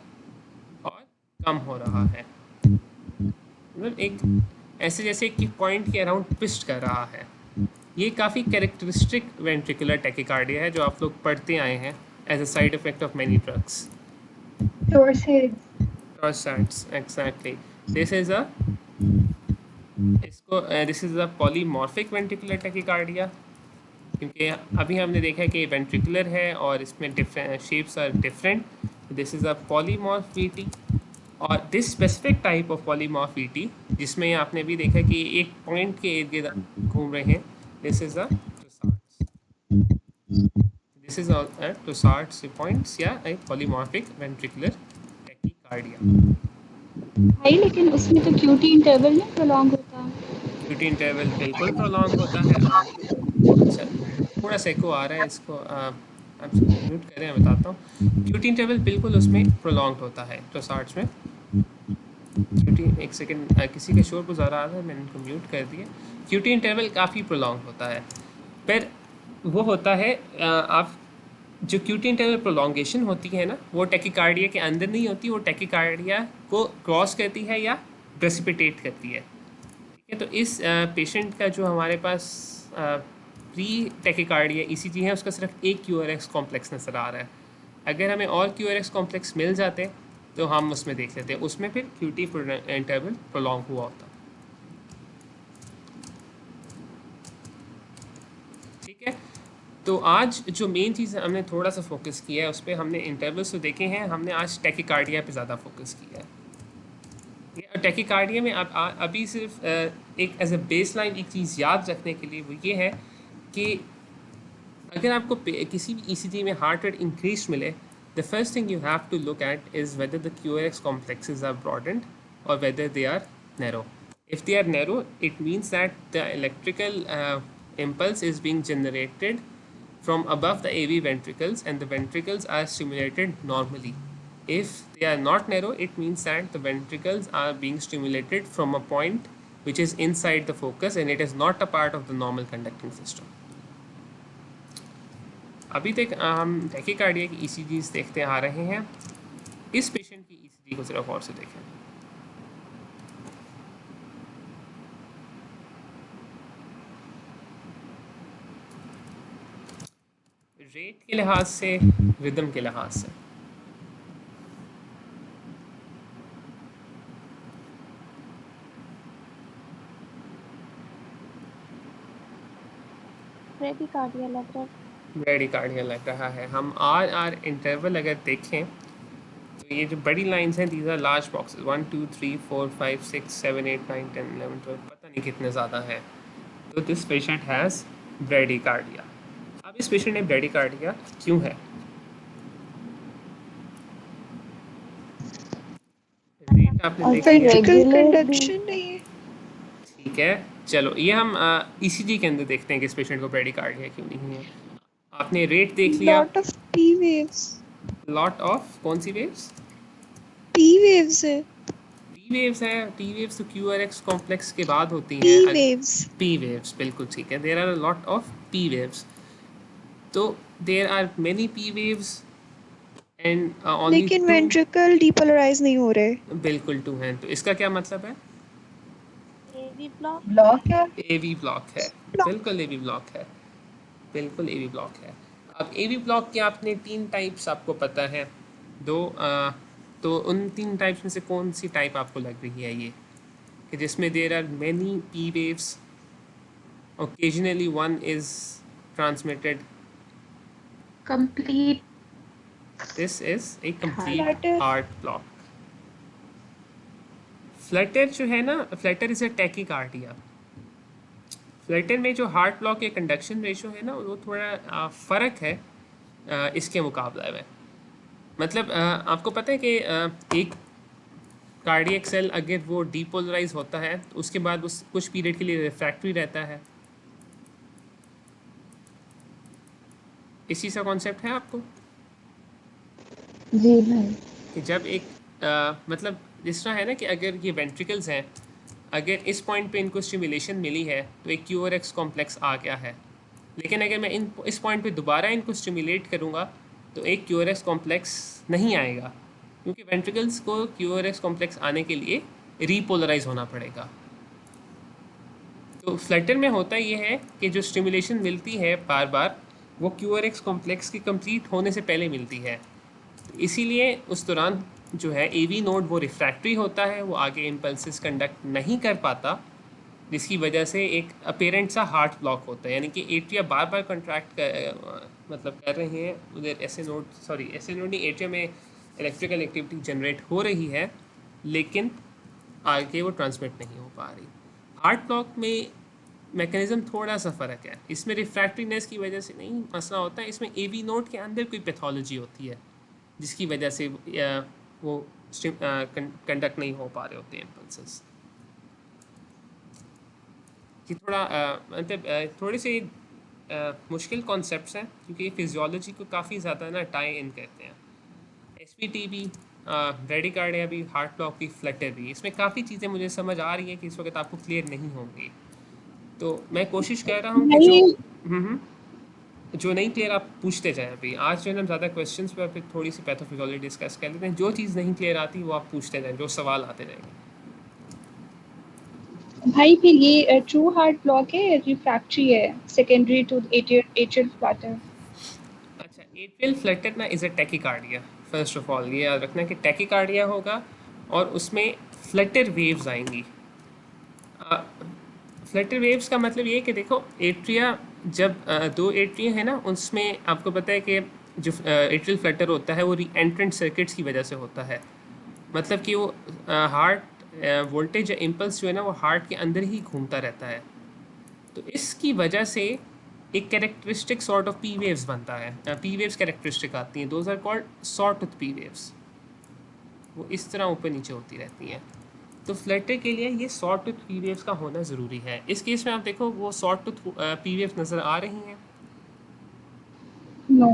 और कम हो रहा है, मतलब एक ऐसे जैसे कि पॉइंट के अराउंड ट्विस्ट कर रहा है। ये काफ़ी कैरेक्टरिस्टिक वेंट्रिकुलर टैकीकार्डिया है जो आप लोग पढ़ते आए हैं as a side effect of many drugs. Torsades, exactly. This is a polymorphic ventricular tachycardia, क्योंकि अभी हमने देखा कि वेंट्रिकुलर है और इसमें different shapes are different. This is a polymorph VT, और this specific type of polymorph VT जिसमें आपने भी देखा कि एक पॉइंट के इर्द गिर्द घूम रहे हैं, दिस इज़ अ टोसार्ड्स पॉइंट्स या ए पॉलीमॉर्फिक वेंट्रिकुलर टैकीकार्डिया। भाई लेकिन उसमें तो क्यूटी इंटरवल नहीं प्रोलॉन्ग होता। क्यूटी इंटरवल बिल्कुल प्रोलॉन्ग होता है। अच्छा, थोड़ा सा एको आ रहा है, इसको आप म्यूट करें, मैं बताता हूँ। क्यूटी इंटरवल बिल्कुल उसमें प्रोलॉन्ग होता है टोसार्ड्स में। क्यूटी, एक सेकंड, किसी का शोर गुजार आ रहा है, मैंने इनको म्यूट कर दिया। क्यूटी इंटरवल काफ़ी प्रोलॉन्ग होता है, पर वो होता है आप जो क्यूटी इंटरवल प्रोलॉन्गेशन होती है ना, वो टैकीकार्डिया के अंदर नहीं होती, वो टैकीकार्डिया को क्रॉस करती है या प्रेसिपिटेट करती है। ठीक है, तो इस पेशेंट का जो हमारे पास प्री टैकीकार्डिया ईसीजी है, उसका सिर्फ एक क्यूआरएस कॉम्प्लेक्स नज़र आ रहा है। अगर हमें और क्यूआरएस कॉम्प्लेक्स मिल जाते तो हम उसमें देख लेते हैं, उसमें फिर क्यूटी इंटरवल प्रोलॉन्ग हुआ होता। ठीक है, तो आज जो मेन चीज़ हमने थोड़ा सा फोकस किया है उस पर, हमने इंटरवल्स तो देखे हैं, हमने आज टैकीकार्डिया पे ज़्यादा फोकस किया है। टैकीकार्डिया में आप अभी सिर्फ एक एज अ बेस लाइन एक चीज़ याद रखने के लिए वो ये है कि अगर आपको किसी भी ईसीजी में हार्ट रेट इंक्रीज मिले, the first thing you have to look at is whether the QRS complexes are broadened और whether they are narrow. If they are narrow, it means that the electrical impulse is being generated from above the AV ventricles and the ventricles are stimulated normally. If they are not narrow, it means that the ventricles are being stimulated from a point which is inside the focus and it is not a part of the normal conducting system. अभी तक हम tachycardia की ECGs देखते आ रहे हैं। इस patient की ECG को सिर्फ और से देखें। रेट के लिहाज से, रिदम के लिहाज से, ब्रेडिकार्डिया लग रहा है। ब्रेडिकार्डिया लग रहा है। हम आर इंटरवल अगर देखें तो ये जो बड़ी लाइंस हैं, दीज आर लार्ज बॉक्सेस, 1 2 3 4 5 6 7 8 9 10 11 12, पता नहीं कितने ज़्यादा है। तो दिस पेशेंट हैज़ ब्रेडिकार्डिया। अब इस पेशेंट में ब्रेडिकार्डिया क्यों है? रेट आपने कंडक्शन नहीं है। ठीक है, चलो ये हम ECG के अंदर देखते हैं कि इस पेशेंट को ब्रेडिकार्डिया क्यों नहीं है। आपने रेट देख लिया। Lot of P waves. Lot of कौन सी वेव्स? पी वेव्स है। पी वेव्स है। टी वेव्स तो क्यूआरएक्स कॉम्प्लेक्स के बाद होती हैं। P waves. पी वेव्स, बिल्कुल ठीक है। There are a lot of P waves. तो there are many P waves and only, लेकिन वेंट्रिकल डीपोलराइज नहीं हो रहे। बिल्कुल 2 हैं। तो इसका क्या मतलब है? एवी ब्लॉक। ब्लॉक है। एवी ब्लॉक है, बिल्कुल एवी ब्लॉक है, बिल्कुल एवी ब्लॉक है। अब एवी ब्लॉक के आपने 3 टाइप्स आपको पता है। तो उन 3 टाइप्स में से कौन सी टाइप आपको लग रही है ये, कि जिसमें there are many P waves, occasionally one is transmitted? Complete. This is a complete Flutter. heart block. Flutter जो है ना, Flutter is a tachycardia. Flutter में जो हार्ट ब्लॉक के कंडक्शन रेशो है ना, वो थोड़ा फ़र्क है इसके मुकाबले में। मतलब आपको पता है कि एक कार्डियक सेल अगर वो डीपोलराइज होता है तो उसके बाद उस कुछ पीरियड के लिए रिफ्रैक्टरी रहता है। इसी सा कॉन्सेप्ट है आपको जी भाई। कि जब एक मतलब जिस तरह है ना कि अगर ये वेंट्रिकल्स हैं, अगर इस पॉइंट पे इनको स्टिमुलेशन मिली है तो एक क्यूआरएक्स कॉम्प्लेक्स आ गया है, लेकिन अगर मैं इस पॉइंट पे दोबारा इनको स्टिमुलेट करूँगा तो एक क्यूआरएक्स कॉम्प्लेक्स नहीं आएगा, क्योंकि वेंट्रिकल्स को क्यूआरएक्स कॉम्प्लेक्स आने के लिए रीपोलराइज होना पड़ेगा। तो फ्लटर में होता ये है कि जो स्टिमुलेशन मिलती है बार बार, वो क्यूआरएक्स कॉम्प्लेक्स की कंप्लीट होने से पहले मिलती है। तो इसीलिए उस दौरान जो है एवी नोड वो रिफ्रैक्टरी होता है, वो आगे इम्पल्सेस कंडक्ट नहीं कर पाता, जिसकी वजह से एक अपेरेंट सा हार्ट ब्लॉक होता है। यानी कि एट्रिया बार बार कंट्रैक्ट मतलब कर रहे हैं, उधर ऐसे नोड नहीं, एट्रिया में इलेक्ट्रिकल एक्टिविटी जनरेट हो रही है, लेकिन आगे वो ट्रांसमिट नहीं हो पा रही। हार्ट ब्लॉक में मैकेनिज़्म थोड़ा सा फ़र्क है, इसमें रिफ्रैक्टरीनेस की वजह से नहीं मसला होता है, इसमें एवी नोड के अंदर कोई पैथोलॉजी होती है जिसकी वजह से वो कंडक्ट नहीं हो पा रहे होते हैं इम्पल्सेस। कि थोड़ा मतलब थोड़े से मुश्किल कॉन्सेप्ट्स हैं, क्योंकि ये फिजियोलॉजी को काफ़ी ज़्यादा ना टाई इन करते हैं। एसपीटी भी, ब्रेडिकार्डिया भी, हार्ट ब्लॉक भी, फ्लटर भी, इसमें काफ़ी चीज़ें मुझे समझ आ रही हैं कि इस वक्त आपको क्लियर नहीं होंगी, तो मैं कोशिश कर रहा हूँ कि जो नहीं क्लियर आप पूछते जाएं। अभी आज जो है ना ज़्यादा क्वेश्चंस पर फिर थोड़ी सी पैथोफिजियोलॉजी डिस्कस कर लेते हैं। जो चीज़ नहीं क्लियर आती वो आप पूछते जाएं, जो सवाल आते जाएंगे। भाई फिर ये ट्रू हार्ट ब्लॉक है, रिफ्रैक्टरी है, सेकेंडरी टू एट्रियल फ्लटर? अच्छा, एट्रियल फ्लटर ना is a tachycardia. First of all ये याद रखना कि टैकीकार्डिया होगा और उसमें फ्लटर वेव्स आएंगी। फ्लटर वेव्स का मतलब ये है कि देखो एट्रिया, जब दो एट्रिया है ना, उसमें आपको पता है कि जो एट्रियल फ्लटर होता है वो री एंट्रेंट सर्किट्स की वजह से होता है। मतलब कि वो हार्ट वोल्टेज या इम्पल्स जो है ना वो हार्ट के अंदर ही घूमता रहता है। तो इसकी वजह से एक characteristic sort of P waves बनता है, पी वेव्स कैरेक्टरिस्टिक आती हैं, those are called sawtooth P waves. वो इस तरह ऊपर नीचे होती रहती हैं। तो फ्लटर के लिए ये सॉटूथ पी वेव्स का होना ज़रूरी है। इस केस में आप देखो वो सॉटूथ पी वेव्स नज़र आ रही हैं? नो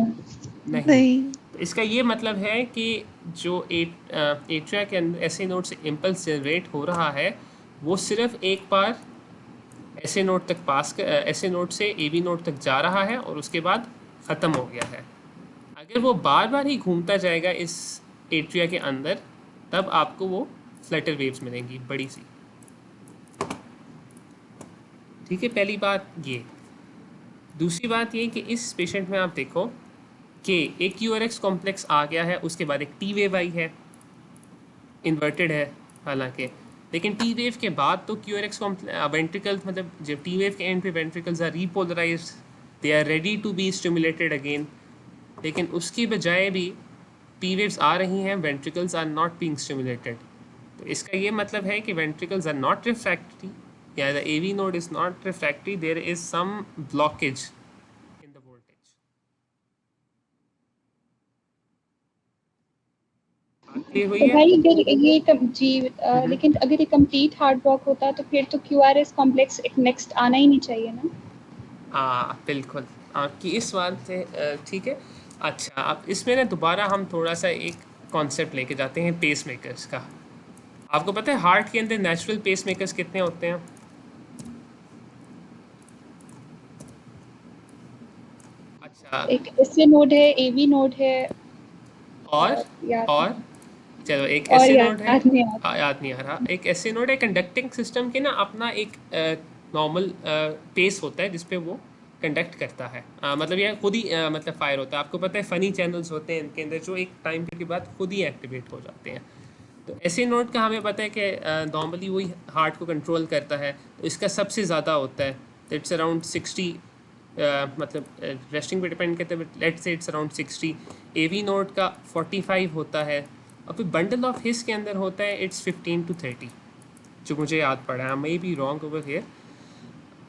नहीं। तो इसका ये मतलब है कि जो एट्रिया के अंदर ऐसे नोड से इम्पल्स जनरेट हो रहा है, वो सिर्फ एक बार ऐसे नोड तक ऐसे नोड से एवी नोड तक जा रहा है और उसके बाद ख़त्म हो गया है। अगर वो बार बार ही घूमता जाएगा इस एट्रिया के अंदर, तब आपको वो फ्लटर वेव्स मिलेंगी बड़ी सी। ठीक है, पहली बात ये। दूसरी बात ये कि इस पेशेंट में आप देखो कि एक क्यूआरएक्स कॉम्प्लेक्स आ गया है, उसके बाद एक टी वेव आई है, इन्वर्टेड है हालांकि, लेकिन टी वेव के बाद तो क्यूआरएक्स वेंट्रिकल्स, मतलब जब टी वेव के एंड पे ventricles are repolarised, they are ready to be stimulated again, लेकिन उसकी बजाय भी पी वेव्स आ रही हैं, ventricles are not being stimulated. तो इसका ये मतलब है कि वेंट्रिकल्स आर नॉट रिफ्रैक्टरी, या the AV node is not refractory, there is some blockage in the voltage. Clear हुई तो है? भाई अगर ये लेकिन अगर ये कंप्लीट हार्ट ब्लॉक होता तो फिर तो क्यूआरएस कॉम्प्लेक्स एक नेक्स्ट आना ही नहीं चाहिए ना? बिल्कुल, आपकी इस बात से ठीक है। अच्छा, अब इसमें ना दोबारा हम थोड़ा सा एक कॉन्सेप्ट लेके जाते हैं पेस मेकर्स का। आपको पता है हार्ट के अंदर नेचुरल पेस मेकर्स कितने होते हैं? अच्छा, एक एसए नोड है, एवी नोड है, और चलो एक और ऐसे नोड है, याद नहीं आ रहा। याद नहीं आ रहा। एक ऐसे नोड है, कंडक्टिंग सिस्टम के ना अपना एक नॉर्मल पेस होता है जिसपे वो कंडक्ट करता है, मतलब यह खुद ही मतलब फायर होता है। आपको पता है फ़नी चैनल्स होते हैं इनके अंदर जो एक टाइम के बाद खुद ही एक्टिवेट हो जाते हैं। तो ऐसे नोड का हमें पता है कि नॉर्मली वही हार्ट को कंट्रोल करता है, तो इसका सबसे ज़्यादा होता है, तो इट्स अराउंड 60, मतलब रेस्टिंग पे डिपेंड करते हैं, let's say it's around 60। AV node का 45 होता है, और फिर बंडल ऑफ हिस के अंदर होता है इट्स 15 to 30, जो मुझे याद पड़ा है, may be wrong over here.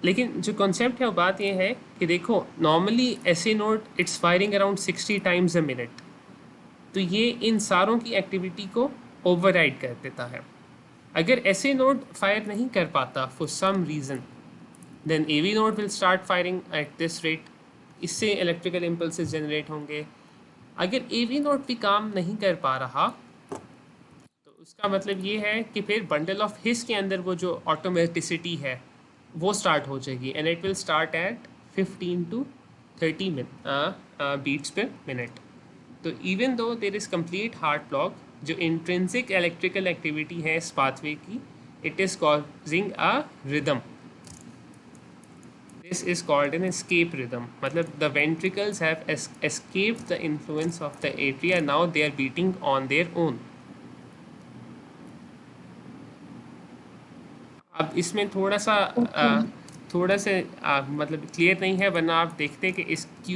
लेकिन जो कॉन्सेप्ट है वो बात ये है कि देखो नॉर्मली ऐसे node it's firing around 60 times a minute, तो ये इन सारों की एक्टिविटी को ओवरराइड कर देता है। अगर ऐसे नोड फायर नहीं कर पाता for some reason, then AV node will start firing at this rate, इससे इलेक्ट्रिकल इम्पल्सेस जनरेट होंगे। अगर AV नोड भी काम नहीं कर पा रहा तो उसका मतलब ये है कि फिर बंडल ऑफ हिस के अंदर वो जो ऑटोमेटिसिटी है वो स्टार्ट हो जाएगी, and it will start at 15 to 30 beats per minute. तो even though there is complete heart block, जो इंट्रिंसिक इलेक्ट्रिकल एक्टिविटी है इस पाथवे की, it is causing a rhythm. This is called an escape rhythm, मतलब the ventricles have escaped the influence of the atria, now they are beating on their own. अब इसमें थोड़ा सा मतलब clear नहीं है, वरना आप देखते हैं कि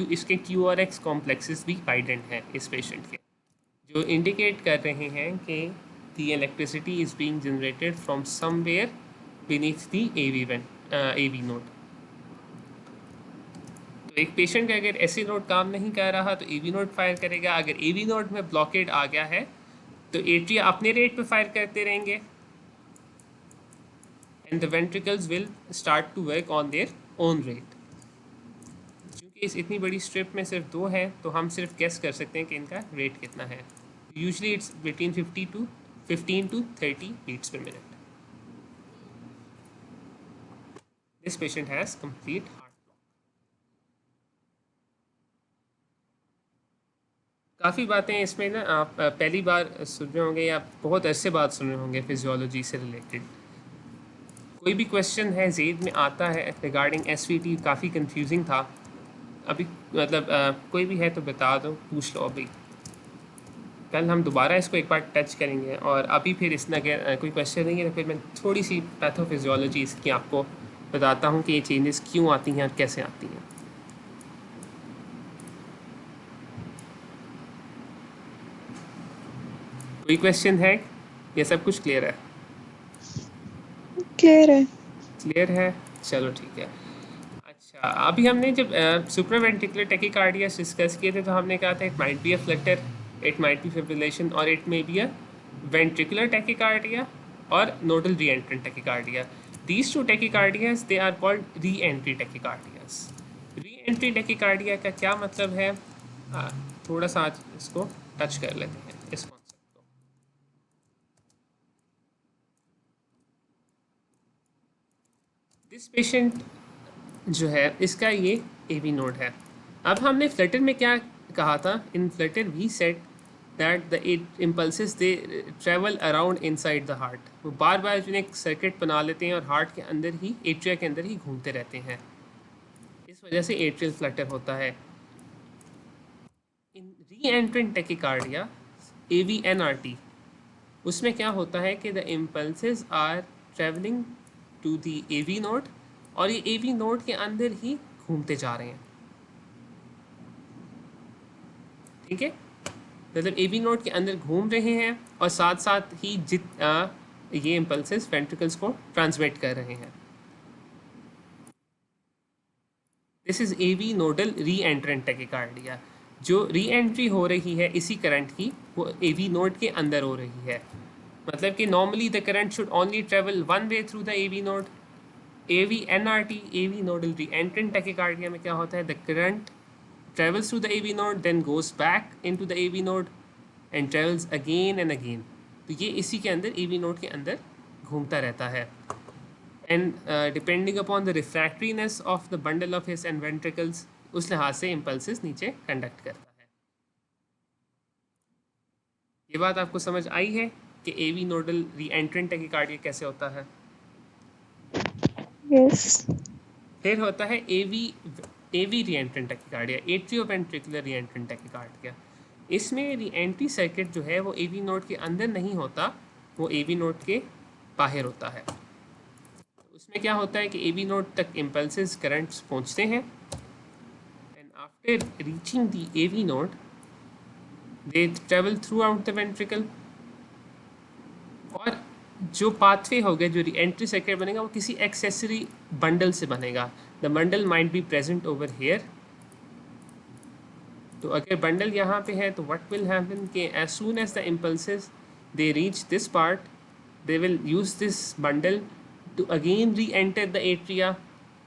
इसके QRX कॉम्प्लेक्सेस भी वाइडेंट हैं इस पेशेंट के, जो इंडिकेट कर रहे हैं कि the electricity is being generated from somewhere beneath the AV node. तो एक पेशेंट का अगर ऐसे नोड काम नहीं कर रहा तो AV नोड फायर करेगा। अगर AV नोड में ब्लॉकेड आ गया है तो एट्रिया अपने रेट पे फायर करते रहेंगे, and the ventricles will start to work on their own rate। क्योंकि इस इतनी बड़ी स्ट्रिप में सिर्फ 2 है तो हम सिर्फ गेस कर सकते हैं कि इनका रेट कितना है। Usually it's between 15 to 30 beats per minute. This patient has complete heart block. काफ़ी बातें इसमें ना आप पहली बार सुन रहे होंगे या बहुत अरसे बाद सुन रहे होंगे फिजियोलॉजी से रिलेटेड। कोई भी क्वेश्चन है जेड में आता है रिगार्डिंग SVT, काफ़ी कंफ्यूजिंग था अभी, मतलब कोई भी है तो बता दो, पूछ लो अभी। कल हम दोबारा इसको एक बार टच करेंगे, और अभी फिर इसमें अगर कोई क्वेश्चन नहीं है तो फिर मैं थोड़ी सी पैथोफिजियोलॉजी इसकी आपको बताता हूँ कि ये चेंजेस क्यों आती हैं और कैसे आती हैं। कोई क्वेश्चन है? ये सब कुछ क्लियर है? क्लियर है, चलो ठीक है। अच्छा, अभी हमने जब सुप्रावेंट्रिकुलर टैकीकार्डिया डिस्कस किए थे तो हमने कहा था it might be a flutter, it might be fibrillation, और it may be a ventricular tachycardia और nodal reentrant tachycardia. These two tachycardias they are called reentry tachycardias. Reentry tachycardia का क्या मतलब है, थोड़ा सा आज इसको टच कर लेते हैं इस कॉन्सेप्ट को। दिस पेशेंट जो है इसका ये AV नोड है। अब हमने फ्लटर में क्या कहा था, in flutter we said that the impulses they travel around inside the heart. वो बार बार जो एक सर्किट बना लेते हैं और हार्ट के अंदर ही, एट्रिया के अंदर ही घूमते रहते हैं, इस वजह से एट्रियल फ्लटर होता है। इन री एंट्रेंट टैकीकार्डिया AVNRT, उसमें क्या होता है कि the impulses are travelling to the AV node, और ये AV नोड के अंदर ही घूमते जा रहे हैं, ठीक है। मतलब AV नोड के अंदर घूम रहे हैं और साथ साथ ही ये इम्पल्सेस वेंट्रिकल्स को ट्रांसमिट कर रहे हैं। This is AV nodal reentrant tachycardia. जो री एंट्री हो रही है इसी करंट की, वो AV नोड के अंदर हो रही है। मतलब कि normally the current should only travel one way through the AV node. AVNRT, AV nodal reentrant tachycardia में क्या होता है, the current travels through the AV node, then goes back into the AV node and travels again and again। तो ये इसी के अंदर AV node के अंदर घूमता रहता है। and depending upon the refractoriness of the bundle of his and ventricles, उस लिहाज से impulses नीचे कंडक्ट करता है। ये बात आपको समझ आई है कि AV नोडल री-एंट्रेंट टैकीकार्डिया कैसे होता है? यस। फिर होता है AV AV reentrant tachycardia, atrioventricular reentrant tachycardia. इसमें रीएंट्री सर्किट जो है वो एवी नोड के अंदर नहीं होता, वो एवी नोड के बाहर होता है। उसमें क्या होता है कि एवी नोड तक इम्पल्सेस करंट्स पहुंचते हैं and after reaching the AV node they travel throughout the ventricle, और जो पाथवे होगा, जो रीएंट्री सर्किट बनेगा वो किसी एक्सेसरी बंडल से बनेगा। The bundle might be present over here. तो अगर बंडल यहाँ पे है तो व्हाट विल हैपन कि as soon as the impulses they reach this part, they will use this bundle to again re enter the atria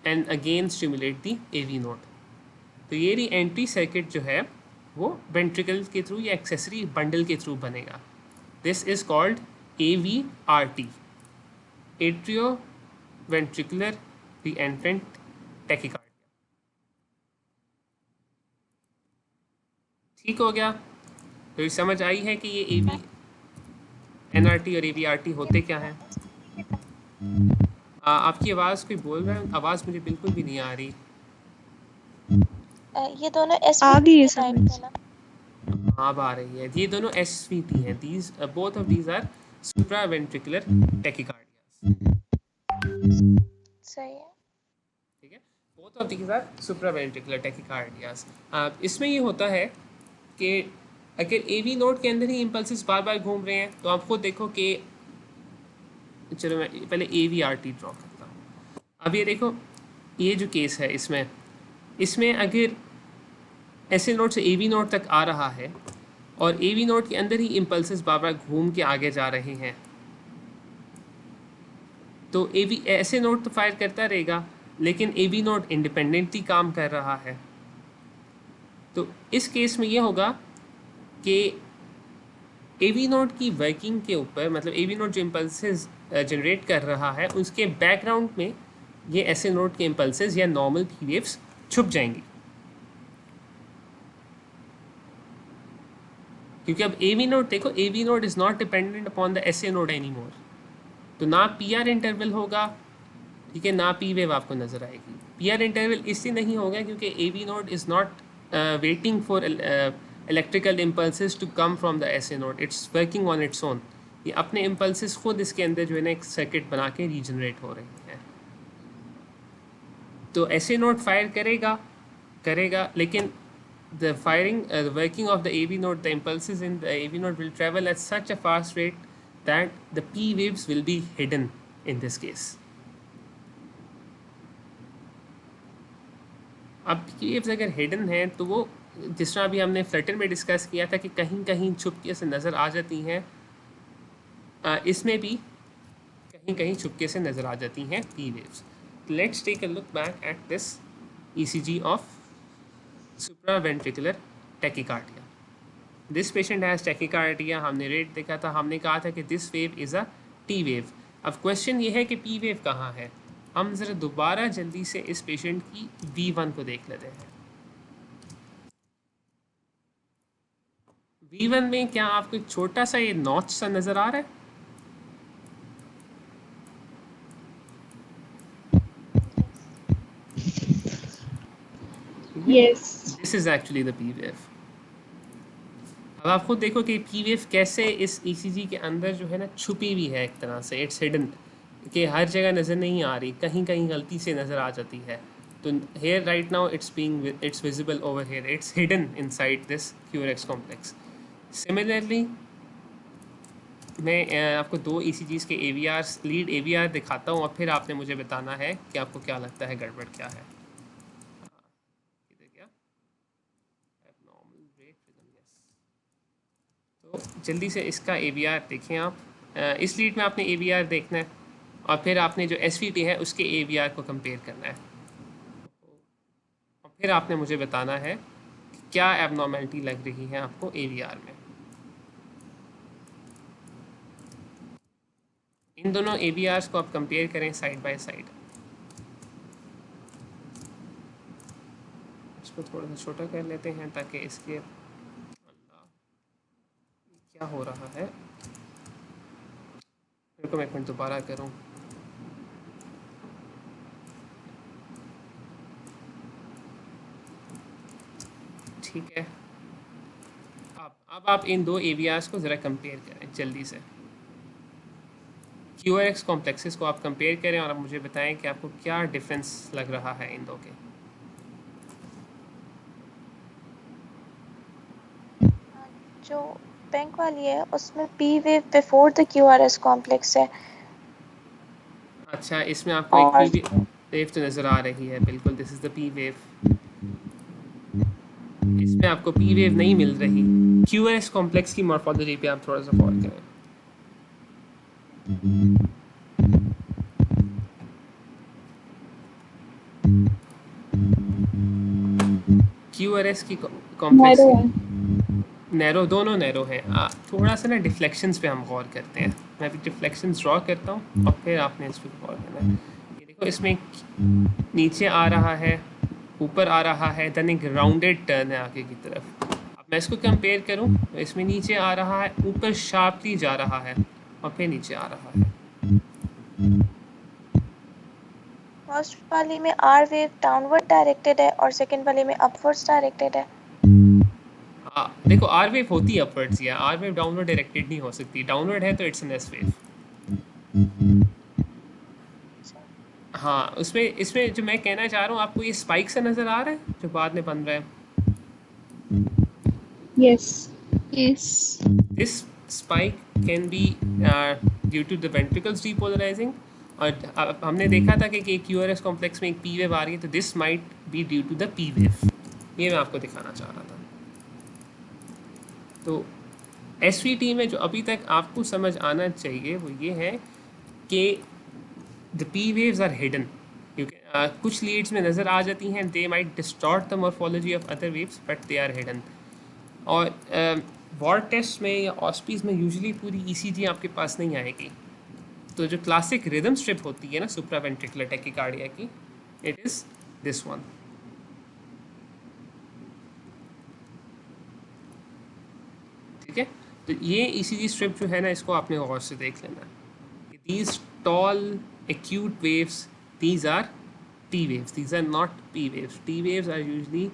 and again stimulate the AV node. तो ये री एंट्री सर्किट जो है वो ventricle के through या accessory bundle के through बनेगा। This is called AVRT, atrio ventricular re-entrant tachycardia. ठीक हो गया? तो ये समझ आई है कि ये AVNRT और AVRT होते क्या हैं? आपकी आवाज़ कोई बोल रहा है, आवाज़ मुझे बिल्कुल भी नहीं आ रही। ये दोनों आ गई है SVT टाइप समझ। है ना? अब आ रही है। ये दोनों SVT हैं। These both of these are supraventricular tachycardias। सही है। ठीक है, both of these are supraventricular tachycardias। इसमें ये होता है कि अगर एवी नोड के अंदर ही इम्पल्सेस बार बार घूम रहे हैं तो आप खुद देखो कि, चलो मैं पहले AVRT ड्रॉ करता हूँ। अब ये देखो, ये जो केस है इसमें अगर ऐसे नोड से एवी नोड तक आ रहा है और एवी नोड के अंदर ही इम्पल्सेस बार बार घूम के आगे जा रहे हैं, तो एवी ऐसे नोड तो फायर करता रहेगा, लेकिन एवी नोड इंडिपेंडेंटली काम कर रहा है। तो इस केस में ये होगा कि एवी नोड की वर्किंग के ऊपर, मतलब एवी नोड जो इम्पल्सेस जनरेट कर रहा है उसके बैकग्राउंड में ये ऐसे नोड के इम्पल्सेस या नॉर्मल पी वेव्स छुप जाएंगी। क्योंकि अब एवी नोड देखो, AV node is not dependent upon the SA node any more. तो ना पी आर इंटरवल होगा, ठीक है, ना पी वेव आपको नज़र आएगी। पी आर इंटरवल इसलिए नहीं होगा क्योंकि AV node is not waiting for electrical impulses to come from the SA node, it's working on its own. ये अपने इम्पल्सेस खुद इसके अंदर जो है ना एक सर्किट बना के रीजनरेट हो रही हैं। तो एसए नोड फायर करेगा, लेकिन the firing, the working of the AV node, the impulses in the AV node will travel at such a fast rate that the P waves will be hidden in this case. अब P waves अगर hidden हैं तो वो, जिस तरह अभी हमने Flutter में डिस्कस किया था कि कहीं कहीं छुपके से नज़र आ जाती हैं, इसमें भी कहीं कहीं छुपके से नज़र आ जाती हैं P waves. Let's take a look back at this ECG of supraventricular tachycardia. This patient has tachycardia, हमने रेट देखा था, हमने कहा था कि this wave is a T wave। अब क्वेश्चन ये है कि P wave कहाँ है। हम ज़रा दोबारा जल्दी से इस पेशेंट की V1 को देख लेते हैं। V1 में क्या आपको एक छोटा सा ये नॉच सा नज़र आ रहा है? Yes. This is actually the P wave। अब आप खुद देखो कि P wave कैसे इस ECG के अंदर जो है ना छुपी हुई है एक तरह से, इट्स हिडन, कि हर जगह नज़र नहीं आ रही, कहीं कहीं गलती से नज़र आ जाती है। तो here right now it's visible over here, it's hidden inside this QRX complex। Similarly मैं आपको दो ECGs के AVRs, लीड AVR दिखाता हूँ और फिर आपने मुझे बताना है कि आपको क्या लगता है गड़बड़ क्या है। तो जल्दी से इसका AVR देखें आप। इस लीड में आपने AVR देखना है और फिर आपने जो SVT है उसके AVR को कंपेयर करना है और फिर आपने मुझे बताना है कि क्या एबनॉर्मेलिटी लग रही है आपको AVR में। इन दोनों AVRs को आप कंपेयर करें साइड बाय साइड। इसको थोड़ा सा छोटा कर लेते हैं ताकि इसके क्या हो रहा है, मेरे को मैं एक मिनट दोबारा करूं। ठीक है, अब आप इन दो एवियास को ज़रा कंपेयर करें जल्दी से। QRS कॉम्प्लेक्सेस को आप कंपेयर करें और आप मुझे बताएं कि आपको क्या डिफरेंस लग रहा है इन दो के। जो बैंक वाली है उसमें P wave before the QRS complex है अच्छा, इसमें आपको एक और पी वेव तो नज़र आ रही है, बिल्कुल, this is the P wave. इसमें आपको पी वेव नहीं मिल रही। QRS कॉम्प्लेक्स की मॉर्फोलॉजी पे आप थोड़ा सा गौर करें। QRS की कॉम्प्लेक्स नैरो, दोनों नैरो हैं। थोड़ा सा ना डिफ्लेक्शंस पे हम गौर करते हैं। मैं अभी डिफ्लेक्शंस ड्रॉ करता हूँ और फिर आपने इस पर गौर करना है। ये देखो, इसमें नीचे आ रहा है, ऊपर आ रहा है, देन एक राउंडेड टर्न है आगे की तरफ। अब मैं इसको कंपेयर करूँ तो इसमें नीचे आ रहा है, ऊपर शार्पली जा रहा है और फिर नीचे आ रहा है। फर्स्ट वाली में आर वेव डाउनवर्ड डायरेक्टेड है और सेकंड वाली में अपवर्ड्स डायरेक्टेड है। देखो, आर वेव होती है अपवर्ड्स, या आर वेव डाउनवर्ड डायरेक्टेड नहीं हो सकती। डाउनवर्ड है तो इट्स एन एस वेव। हाँ, इसमें जो मैं कहना चाह रहा हूँ, आपको ये स्पाइक सा नज़र आ रहा है जो बाद में बन रहा है। Yes yes this spike can be due to the ventricles depolarising, और हमने देखा था कि QRS कॉम्प्लेक्स में एक पी वेव आ रही है, तो this might be due to the P wave. ये मैं आपको दिखाना चाह रहा था। तो SVT में जो अभी तक आपको समझ आना चाहिए वो ये है कि the P waves are hidden, क्योंकि कुछ लीड्स में नज़र आ जाती हैं, they might distort the morphology of other waves but they are hidden. और वॉर टेस्ट में या ऑस्पीज में यूजुअली पूरी ECG आपके पास नहीं आएगी। तो जो क्लासिक रिदम स्ट्रिप होती है ना सुप्रावेंट्रिकुलर टैकीकार्डिया की, इट इज़ दिस वन। ठीक है, तो ये ECG स्ट्रिप जो है ना, इसको आपने गौर से देख लेना। These tall acute waves, these are T waves, these are not P waves. T waves are usually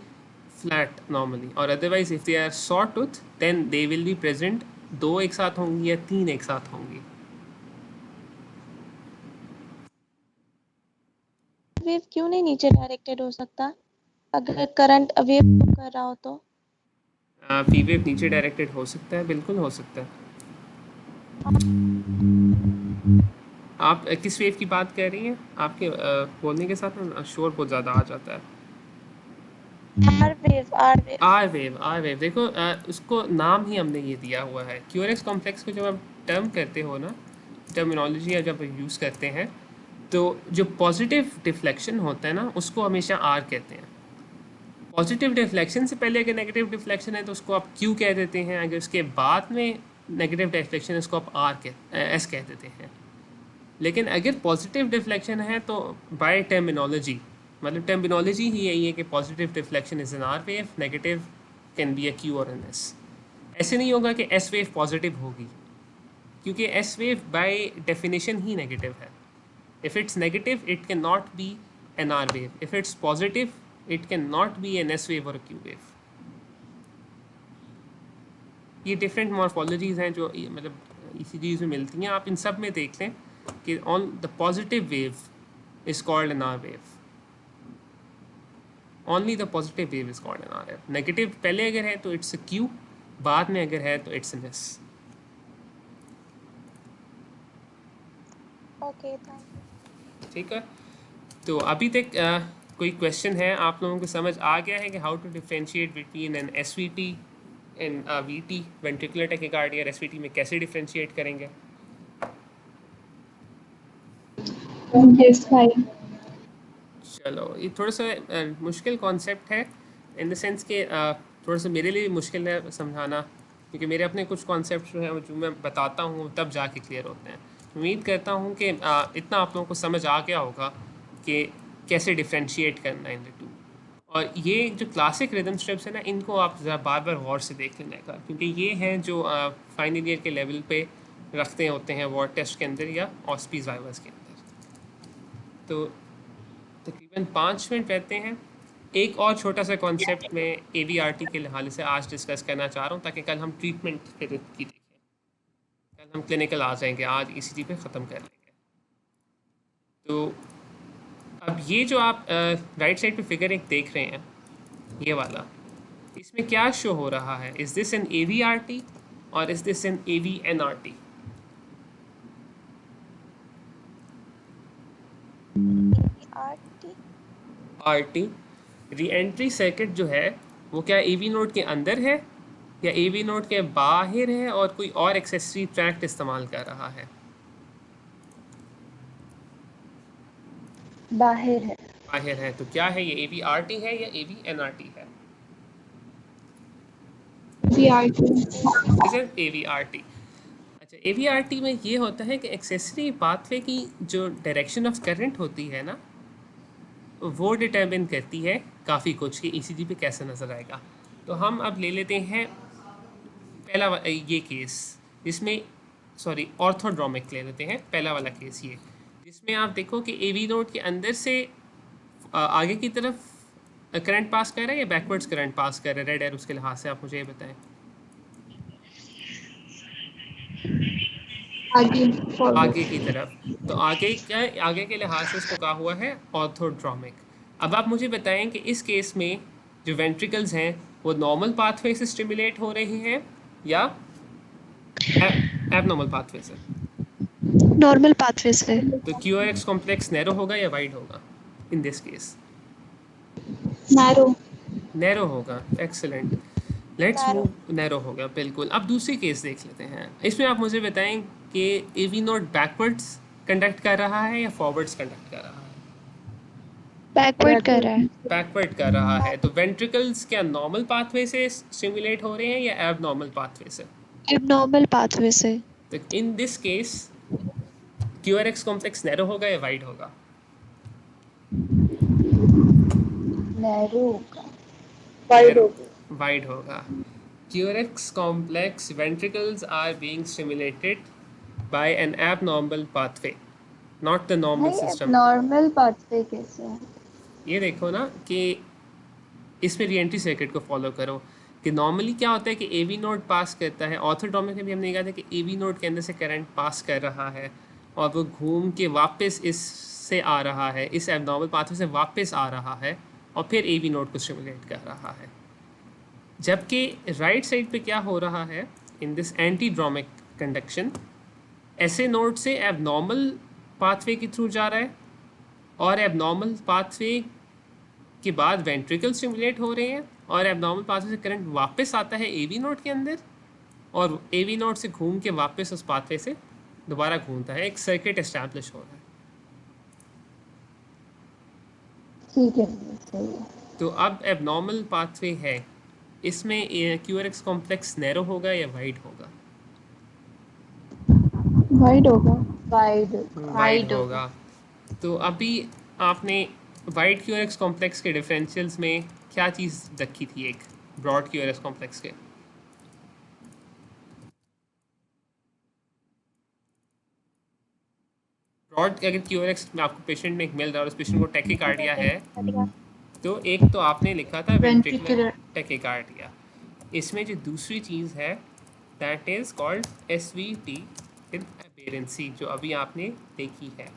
flat normally, or otherwise if they are sawtooth then they will be present, 2 एक साथ होंगी या 3 एक साथ होंगी। वेव क्यों नहीं नीचे डायरेक्टेड हो सकता अगर करंट वेव कर रहा हो तो? P wave नीचे डायरेक्टेड हो सकता है, बिल्कुल हो सकता है। आप किस वेव की बात कर रही हैं? आपके बोलने के साथ ना शोर बहुत ज़्यादा आ जाता है। आर वेव देखो, उसको नाम ही हमने ये दिया हुआ है। QRS कॉम्प्लेक्स को जब आप टर्म करते हो ना, टर्मिनोलॉजी या जब यूज़ करते हैं, तो जो पॉजिटिव डिफ्लेक्शन होता है ना, उसको हमेशा आर कहते हैं। पॉजिटिव डिफ्लेक्शन से पहले अगर नेगेटिव डिफ्लेक्शन है तो उसको आप Q कह देते हैं, अगर उसके बाद में नेगेटिव डिफ्लेक्शन है उसको आप S कह देते हैं। लेकिन अगर पॉजिटिव डिफ्लेक्शन है तो बाय टर्मिनोलॉजी, मतलब टर्मिनोलॉजी ही यही है कि positive deflection is an R wave, negative can be a Q or an S। ऐसे नहीं होगा कि S वेव पॉजिटिव होगी, क्योंकि S वेव बाय डेफिनेशन ही नेगेटिव है। If it's negative it can not be an R wave, if it's positive it can not be an S wave और Q wave. ये डिफरेंट मॉर्फोलॉजीज़ हैं जो मतलब ECGs में मिलती हैं। आप इन सब में देख लें कि on the positive wave is called an R wave, only the positive wave is called an R wave. Negative पहले अगर है तो इट्स अ Q, बाद में अगर है तो it's an S। Okay, thank you. ठीक है, तो अभी तक कोई क्वेश्चन है? आप लोगों को समझ आ गया है कि how to differentiate between an SVT and VT, ventricular tachycardia? SVT में कैसे डिफ्रेंशिएट करेंगे? यस भाई। चलो, ये थोड़ा सा मुश्किल कॉन्सेप्ट है इन द सेंस कि थोड़ा सा मेरे लिए मुश्किल है समझाना, क्योंकि मेरे अपने कुछ कॉन्सेप्ट जो हैं जो मैं बताता हूँ तब जाके क्लियर होते हैं। उम्मीद करता हूँ कि इतना आप लोगों को समझ आ गया होगा कि कैसे डिफ्रेंशिएट करना है इन द टू। और ये जो क्लासिक रिदम स्ट्रिप्स है ना, इनको आप ज़रा बार बार गौर से देख लेने का, क्योंकि ये हैं जो फाइनल ईयर के लेवल पे रखते होते हैं वॉर टेस्ट के अंदर या ऑस्पीज वाइवर्स के अंदर। तो तकरीबन 5 मिनट रहते हैं, एक और छोटा सा कॉन्सेप्ट मैं AVRT के हवाले से आज डिस्कस करना चाह रहा हूँ ताकि कल हम ट्रीटमेंट की देखें, कल हम क्लिनिकल आ जाएंगे, आज ECG पे ख़त्म कर लेंगे। तो अब ये जो आप राइट साइड पे फिगर एक देख रहे हैं, ये वाला, इसमें क्या शो हो रहा है? Is this an AVRT or is this an AVNRT? RT re entry circuit जो है वो क्या AV नोड के अंदर है या AV नोड के बाहर है और कोई और एक्सेसरी ट्रैक्ट इस्तेमाल कर रहा है? बाहर है। बाहर है। तो क्या है ये, AVRT है या AVNRT है? इसे AVRT। अच्छा, AVRT में ये होता है कि एक्सेसरी पाथवे की जो डायरेक्शन ऑफ करंट होती है ना, वो डिटर्मिन करती है काफ़ी कुछ कि ECG पे कैसे नज़र आएगा। तो हम अब ले लेते हैं पहला ये केस जिसमें, सॉरी ऑर्थोड्रोमिक ले लेते हैं पहला वाला केस ये, जिसमें आप देखो कि AV नोड के अंदर से आगे की तरफ करंट पास कर रहा है या बैकवर्ड्स करंट पास कर रहा है? रेड एरोस के लिहाज से आप मुझे ये बताएं। आगे की तरफ। तो आगे के लिहाज से इसको कहा हुआ है ऑर्थोड्रोमिक। अब आप मुझे बताएं कि इस केस में जो वेंट्रिकल्स हैं वो नॉर्मल पाथवे से स्टिमुलेट हो रहे हैं या एबनॉर्मल पाथवे से? नॉर्मल पाथवे से। तो QRX कॉम्प्लेक्स नैरो होगा या वाइड होगा इन दिस केस? नैरो होगा। Excellent, let's move. नैरो होगा, बिल्कुल। अब दूसरी केस देख लेते हैं। इसमें आप मुझे बताएं कि AV नोड बैकवर्ड्स कंडक्ट कर रहा है या फॉरवर्ड्स कंडक्ट कर रहा है? बैकवर्ड कर रहा है। बैकवर्ड कर रहा है। तो वेंट्रिकल्स क्या नॉर्मल पाथवे से स्टिमुलेट हो रहे हैं या एबनॉर्मल पाथवे से? एबनॉर्मल पाथवे से। तो in this case QRX complex narrow होगा या वाइड होगा? नैरो होगा। वाइड होगा। QRX complex ventricles are being stimulated by an abnormal pathway, not the normal system. Normal pathway कैसे है? ये देखो ना कि इसमें रीएंट्री सर्किट को फॉलो करो कि नॉर्मली क्या होता है कि AV नोड पास करता है। ऑर्थोड्रोमिक में भी हमने कहा था कि AV नोड के अंदर से करंट पास कर रहा है और वो घूम के वापस इससे आ रहा है, इस एबनॉर्मल पाथवे से वापस आ रहा है और फिर AV नोड को स्टिमुलेट कर रहा है। जबकि राइट साइड पे क्या हो रहा है, इन दिस एंटीड्रोमिक कंडक्शन, ऐसे नोड से एबनॉर्मल पाथवे के थ्रू जा रहा है और एबनॉर्मल पाथवे के बाद वेंट्रिकल स्टिमुलेट हो रहे हैं और एबनॉर्मल पाथवे से करंट वापस आता है AV नोड के अंदर और AV नोड से घूम के वापस उस पाथवे से दोबारा घूमता है। एक सर्किट एस्टैब्लिश हो रहा है। ठीक है, सही है। तो अब एबनॉर्मल पाथवे है, इसमें QRX कॉम्प्लेक्स नैरो होगा या वाइड होगा? वाइड होगा। वाइड होगा। तो अभी आपने वाइड QRX कॉम्प्लेक्स के डिफरेंशियल्स में क्या चीज़ रखी थी? एक ब्रॉड QRX कॉम्प्लेक्स के ब्रॉड अगर QRX में आपको पेशेंट में एक मिल रहा है और उस पेशेंट को टैकीकार्डिया है, तो एक तो आपने लिखा था वेंट्रिकुलर टैकीकार्डिया। इसमें जो दूसरी चीज़ है दैट इज़ कॉल्ड SVT इन एबेरेंसी, जो अभी आपने देखी है।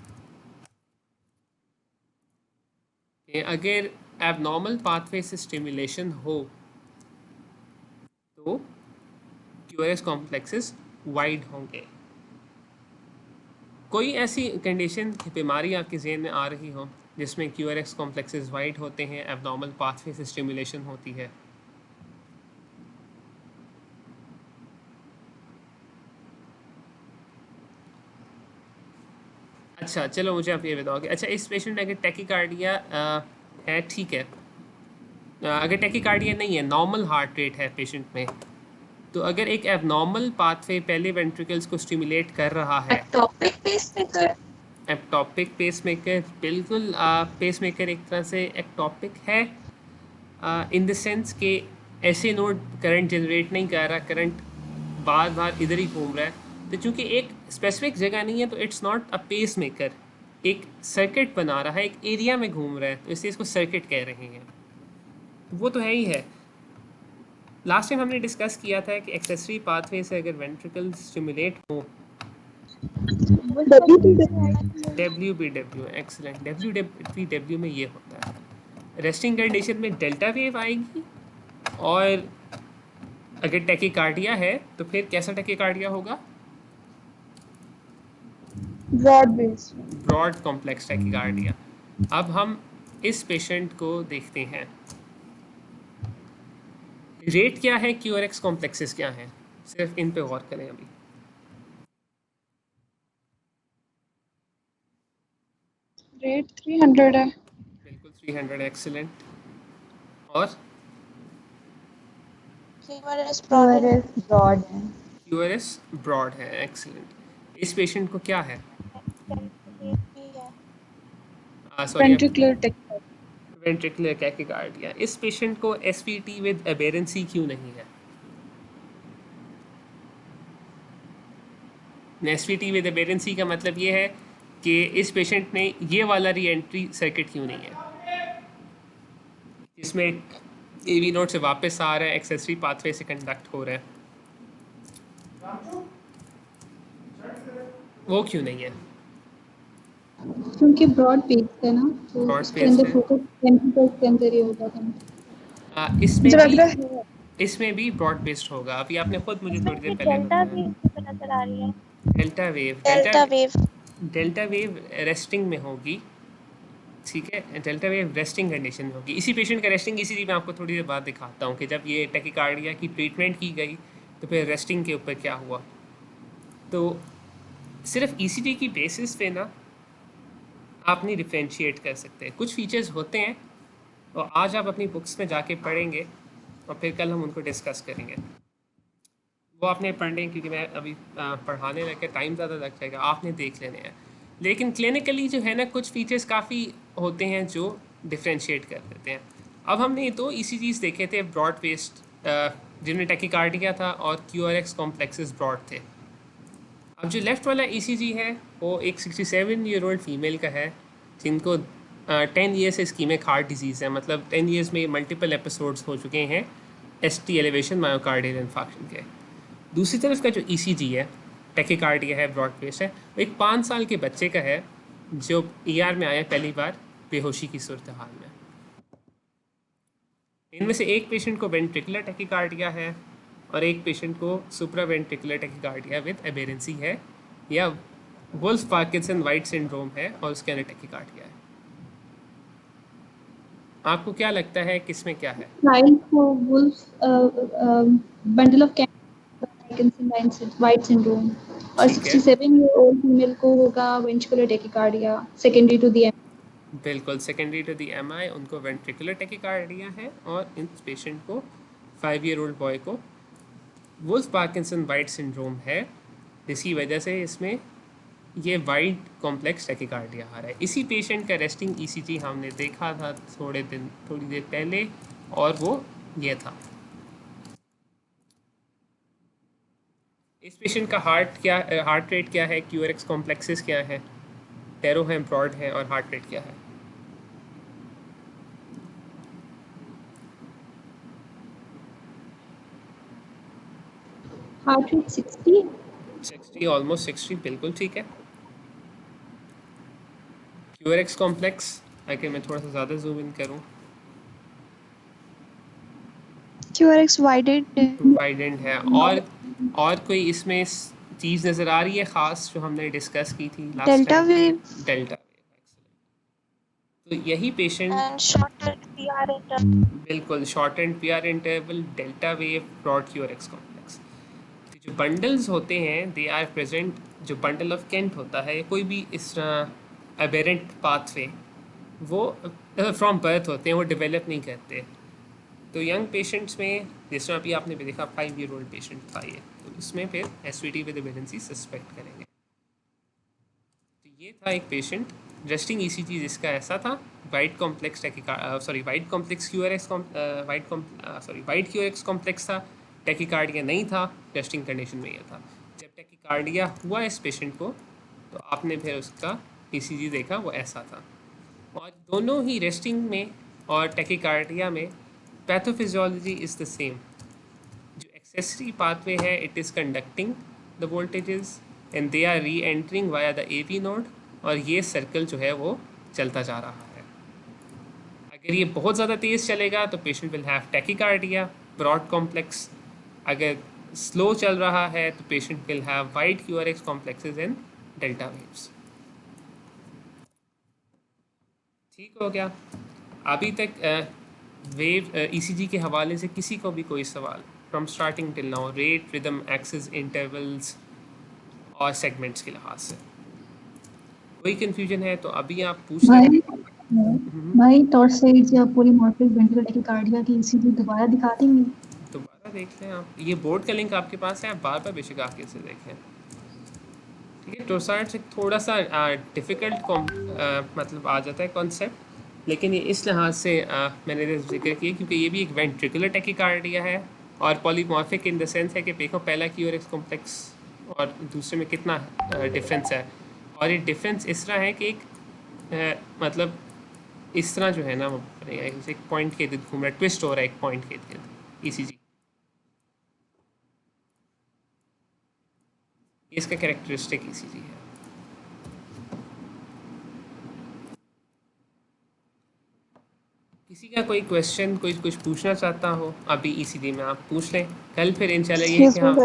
अगर एबनॉर्मल पाथवे से स्टिमुलेशन हो तो QRX कॉम्प्लेक्सेस वाइड होंगे। कोई ऐसी कंडीशन बीमारी आपके जहन में आ रही हो जिसमें QRX कॉम्प्लेक्सेस वाइड होते हैं, एबनॉर्मल पाथवे से स्टिमुलेशन होती है? अच्छा, चलो मुझे आप ये बताओ कि अच्छा इस पेशेंट में अगर टैकीकार्डिया है, ठीक है, अगर टैकीकार्डिया नहीं है, नॉर्मल हार्ट रेट है पेशेंट में, तो अगर एक एबनॉर्मल पाथवे पहले वेंट्रिकल्स को स्टिमुलेट कर रहा है, एक्टॉपिक पेसमेकर, बिल्कुल पेसमेकर एक तरह से एक्टॉपिक है इन द सेंस कि ऐसे नोड करंट जनरेट नहीं कर रहा, करंट बार बार इधर ही घूम रहा है। तो चूँकि एक स्पेसिफिक जगह नहीं है तो इट्स नॉट अ पेसमेकर, एक सर्किट बना रहा है, एक एरिया में घूम रहा है, तो इसलिए इसको सर्किट कह रहे हैं। वो तो है ही है। लास्ट टाइम हमने डिस्कस किया था कि एक्सेसरी पाथवे से अगर वेंट्रिकल स्टिमुलेट हो, WBW, एक्सीलेंट, WBW में ये होता है। रेस्टिंग कंडीशन में डेल्टा वेव आएगी, और अगर टैकीकार्डिया है तो फिर कैसा टैकीकार्डिया होगा? Broad complex tachycardia. अब हम इस पेशेंट को देखते हैं, रेट क्या है, QRX कॉम्प्लेक्सेस क्या हैं, सिर्फ इन पे गौर करें अभी। रेट 300 है। बिल्कुल 300, एक्सीलेंट। और QRS ब्रॉड है। ब्रॉड है। QRS ब्रॉड है, एक्सीलेंट। इस पेशेंट को क्या है? Ventricular tachycardia. इस पेशेंट को SVT विद एबेरेंसी क्यों नहीं है? SVT विद एबेरेंसी का मतलब ये है कि इस पेशेंट में ये वाला री एंट्री सर्किट क्यों नहीं है, इसमें AV नोड से वापस आ रहा है, एक्सेसरी पाथवे से कंडक्ट हो रहा है, वो क्यों नहीं है? क्योंकि ब्रॉड बेस्ड है ना, तो Broad उसके based अंदर है। फोकस वेंट्रिकल के अंदर ही होगा था। इसमें भी ब्रॉड बेस्ड होगा। अभी आपने खुद मुझे थोड़ी देर पहले डेल्टा बताया। वेव की तरह चला रही है। Delta wave, delta wave resting में होगी, ठीक है। डेल्टा वेव रेस्टिंग कंडीशन में होगी। इसी पेशेंट का रेस्टिंग इसीलिए मैं आपको थोड़ी देर बाद दिखाता हूँ कि जब ये टैकीकार्डिया की ट्रीटमेंट की गई तो फिर रेस्टिंग के ऊपर क्या हुआ। तो सिर्फ ECG की बेसिस पे ना आप नहीं डिफ्रेंशिएट कर सकते, कुछ फीचर्स होते हैं और आज आप अपनी बुक्स में जाके पढ़ेंगे और फिर कल हम उनको डिस्कस करेंगे। वो आपने पढ़ने हैं, क्योंकि मैं अभी पढ़ाने लग के टाइम ज़्यादा लग जाएगा, आपने देख लेने हैं। लेकिन क्लिनिकली जो है ना, कुछ फीचर्स काफ़ी होते हैं जो डिफ्रेंशिएट कर देते हैं। अब हमने तो ECGs देखे थे ब्रॉड बेस्ड, जिनमें टैकीकार्डिया था और QRX कॉम्प्लेक्सेस ब्रॉड थे। अब जो लेफ़्ट वाला ECG है वो एक 67-year-old फीमेल का है, जिनको 10 ईयर से इस्कीमिक हार्ट डिजीज़ है, मतलब 10 ईयर्स में मल्टीपल एपिसोड्स हो चुके हैं ST एलिवेशन मायोकार्डियल इन्फार्क्शन के। दूसरी तरफ का जो ECG है, टैकीकार्डिया है, ब्रॉड बेस्ड है, वो एक 5 साल के बच्चे का है जो ER में आया पहली बार बेहोशी की सूरत हाल में। इनमें से एक पेशेंट को वेंट्रिकुलर टैकीकार्डिया है और एक पेशेंट को सुप्रावेंट्रिकुलर टैकीकार्डिया विद एबेरेंसी है, या वुल्फ पार्किंसन वाइट सिंड्रोम है और उसके अंदर टैकीकार्डिया है। आपको क्या लगता है किसमें क्या है? चाइल्ड को Wolff bundle of Parkinson White syndrome, और 67-year-old फीमेल को होगा ventricular tachycardia secondary to the बिल्कुल, सेकेंडरी टू दी MI उनको वेंट्रिकुलर टैकीकार्डिया है, और इन पेशेंट को 5-year-old बॉय को वुल्फ पार्किंसन वाइट सिंड्रोम है, जिसकी वजह से इसमें ये वाइड कॉम्प्लेक्स टैकीकार्डिया आ रहा है। इसी पेशेंट का रेस्टिंग ECG हमने देखा था थोड़ी देर पहले, और वो ये था। इस पेशेंट का हार्ट रेट क्या है, QRX कॉम्प्लेक्सेस क्या है, टेरो है, ब्रॉड है, और हार्ट रेट क्या है? हार्ट रेट 60, ऑलमोस्ट 60, बिल्कुल ठीक है। QRX कॉम्प्लेक्स, अगर मैं थोड़ा सा ज़्यादा जूम इन करूँ, QRX वाइडेंट है। और कोई इसमें चीज़ नज़र आ रही है ख़ास जो हमने डिस्कस की थी last time? Delta wave, excellent. तो यही पेशेंट शॉर्टर PR इंटरवल, बिल्कुल shortened PR interval, delta wave, broad QRX complex. जो बंडल्स होते हैं दे आर प्रेजेंट, जो बंडल ऑफ केंट होता है, कोई भी इस तरह एबेरेंट पाथवे वो फ्रॉम बर्थ होते हैं, वो डेवलप नहीं करते। तो यंग पेशेंट्स में, जिस तरह अभी आपने भी देखा 5-year-old पेशेंट था ये, तो इसमें फिर SVT विद एबेरेंसी सस्पेक्ट करेंगे। तो ये था एक पेशेंट, रेस्टिंग ECG जिसका ऐसा था, wide complex wide complex QRX wide QRX complex था, टैकीकार्डिया नहीं था, रेस्टिंग कंडीशन में ये था। जब टैकीकार्डिया हुआ इस पेशेंट को तो आपने फिर उसका ECG देखा, वो ऐसा था। और दोनों ही रेस्टिंग में और टैकीकार्डिया में पैथोफिजियोलॉजी इज़ द सेम. जो एक्सेसरी पाथवे है it is conducting the voltages and they are re entering via the AV node, और ये सर्कल जो है वो चलता जा रहा है. अगर ये बहुत ज़्यादा तेज़ चलेगा तो patient will have tachycardia broad complex. अगर स्लो चल रहा है तो patient will have wide QRX complexes and delta waves. ठीक हो गया. अभी तक वेव ECG के हवाले से किसी को भी कोई सवाल from starting till now, rate, rhythm, axis, intervals और सेगमेंट्स के लिहाज से कोई कंफ्यूजन है तो अभी आप पूछ लें. भाई टॉर्सेट्स या पॉलीमॉर्फिक वेंट्रिकुलर टैकीकार्डिया की ECG दोबारा दिखा देंगे? दोबारा देख लें आप. ये बोर्ड का लिंक आपके पास है, आप बार बार बेशक आके इसे देखें. ठीक है. टॉर्सेट्स एक थोड़ा सा डिफ़िकल्ट मतलब आ जाता है कॉन्सेप्ट, लेकिन ये इस लिहाज से मैंने जिक्र किया क्योंकि ये भी एक वेंट्रिकुलर टैकीकार्डिया है और पॉलीमॉर्फिक इन द सेंस है कि देखो पहला QRX कॉम्प्लेक्स और दूसरे में कितना डिफरेंस है. और ये डिफरेंस इस तरह है कि एक मतलब इस तरह जो है ना वो एक पॉइंट के इर्द घूम रहा है, ट्विस्ट हो रहा है एक पॉइंट के इर्द ECG. इसका कैरेक्टरिस्टिक ECG है. किसी का कोई क्वेश्चन, कोई कुछ पूछना चाहता हो अभी ECG में आप पूछ लें. कल फिर इंशाल्लाह ये कि हाँ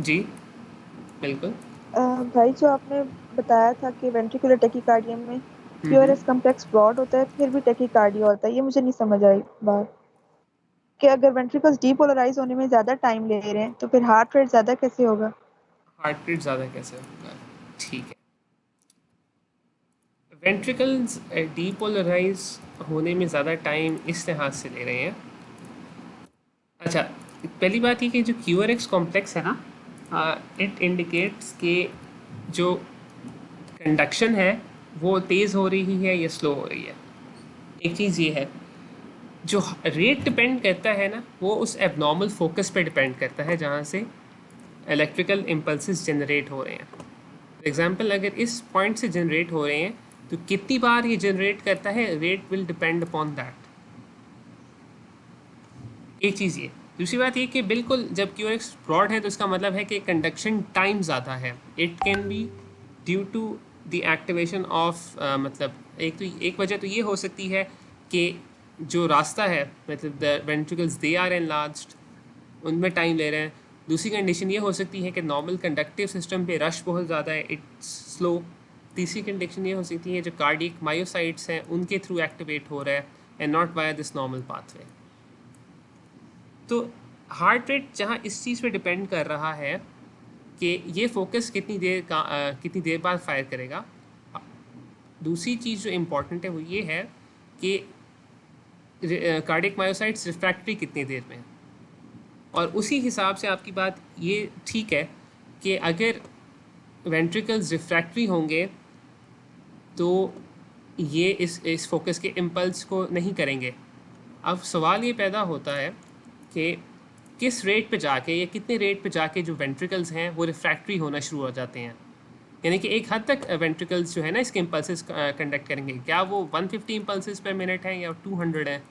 जी बिल्कुल. भाई जो आपने बताया था कि वेंट्रिकुलर टैकीकार्डिया में QRS कॉम्प्लेक्स ब्रॉड होता है फिर भी टैकीकार्डिया होता है, ये मुझे नहीं समझ आई बात कि अगर वेंट्रिकल्स डीपोलराइज होने में ज़्यादा टाइम ले रहे हैं तो फिर हार्ट रेट ज़्यादा कैसे होगा? हार्ट रेट ज़्यादा कैसे होगा? ठीक है. वेंट्रिकल्स डीपोलराइज होने में ज़्यादा टाइम इस लिहाज से ले रहे हैं. अच्छा, पहली बात ये कि जो QRX कॉम्प्लेक्स है ना, इट इंडिकेट्स कि जो कंडक्शन है वो तेज़ हो रही है या स्लो हो रही है. एक चीज़ ये है, जो रेट डिपेंड करता है ना वो उस एबनॉर्मल फोकस पे डिपेंड करता है जहाँ से इलेक्ट्रिकल इम्पल्सेस जनरेट हो रहे हैं. फॉर एग्जांपल अगर इस पॉइंट से जनरेट हो रहे हैं तो कितनी बार ये जनरेट करता है, rate will depend upon that. एक चीज़ ये. दूसरी बात ये कि बिल्कुल जब QRX ब्रॉड है तो इसका मतलब है कि कंडक्शन टाइम ज़्यादा है. It can be due to the activation of मतलब एक वजह तो ये हो सकती है कि जो रास्ता है मतलब the ventricles they are enlarged, उनमें टाइम ले रहे हैं. दूसरी कंडीशन ये हो सकती है कि नॉर्मल कंडक्टिव सिस्टम पे रश बहुत ज़्यादा है, इट्स स्लो. तीसरी कंडीशन ये हो सकती है जो कार्डियक मायोसाइट्स हैं उनके थ्रू एक्टिवेट हो रहा है and not via this normal pathway. तो हार्ट रेट जहाँ इस चीज़ पे डिपेंड कर रहा है कि ये फोकस कितनी देर बाद फायर करेगा. दूसरी चीज़ जो इम्पॉर्टेंट है वो ये है कि कार्डियक मायोसाइट्स रिफ्रैक्टरी कितनी देर में. और उसी हिसाब से आपकी बात ये ठीक है कि अगर वेंट्रिकल्स रिफ्रैक्टरी होंगे तो ये इस फोकस के इम्पल्स को नहीं करेंगे. अब सवाल ये पैदा होता है कि किस रेट पे जाके या कितने रेट पे जाके जो वेंट्रिकल्स हैं वो रिफ्रैक्टरी होना शुरू हो जाते हैं. यानी कि एक हद तक वेंट्रिकल्स जो है ना इसके इम्पल्सेस कंडक्ट करेंगे. क्या वो 150 इम्पल्सेस पर मिनट हैं या 200 हैं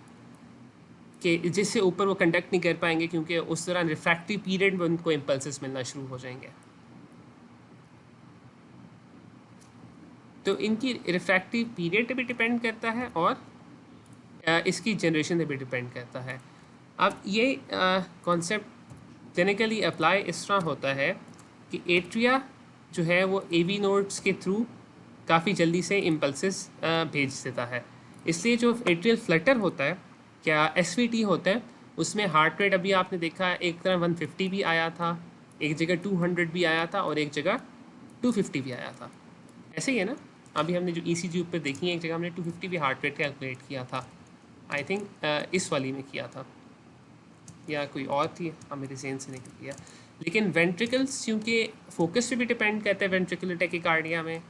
कि जिससे ऊपर वो कंडक्ट नहीं कर पाएंगे क्योंकि उस दौरान रिफ्रैक्टरी पीरियड में उनको इम्पल्सेस मिलना शुरू हो जाएंगे. तो इनकी रिफ्रैक्टिव पीरियड पे भी डिपेंड करता है और इसकी जनरेशन पे भी डिपेंड करता है. अब ये कॉन्सेप्ट जेनेटिकली अप्लाई इस तरह होता है कि एट्रिया जो है वो AV नोड्स के थ्रू काफ़ी जल्दी से इम्पल्सेस भेज देता है. इसलिए जो एट्रियल फ्लटर होता है, क्या SVT होता है, उसमें हार्ट रेट अभी आपने देखा एक तरह 150 भी आया था, एक जगह 200 भी आया था और एक जगह 250 भी आया था. ऐसे ही है ना. अभी हमने जो ECG ऊपर देखी है एक जगह हमने 250 भी हार्ट रेट कैलकुलेट किया था. आई थिंक इस वाली में किया था या कोई और थी, मेरे ज़हन से निकल गया. लेकिन वेंट्रिकल्स क्योंकि फोकस पे भी डिपेंड करते हैं वेंट्रिकुलर टैकीकार्डिया में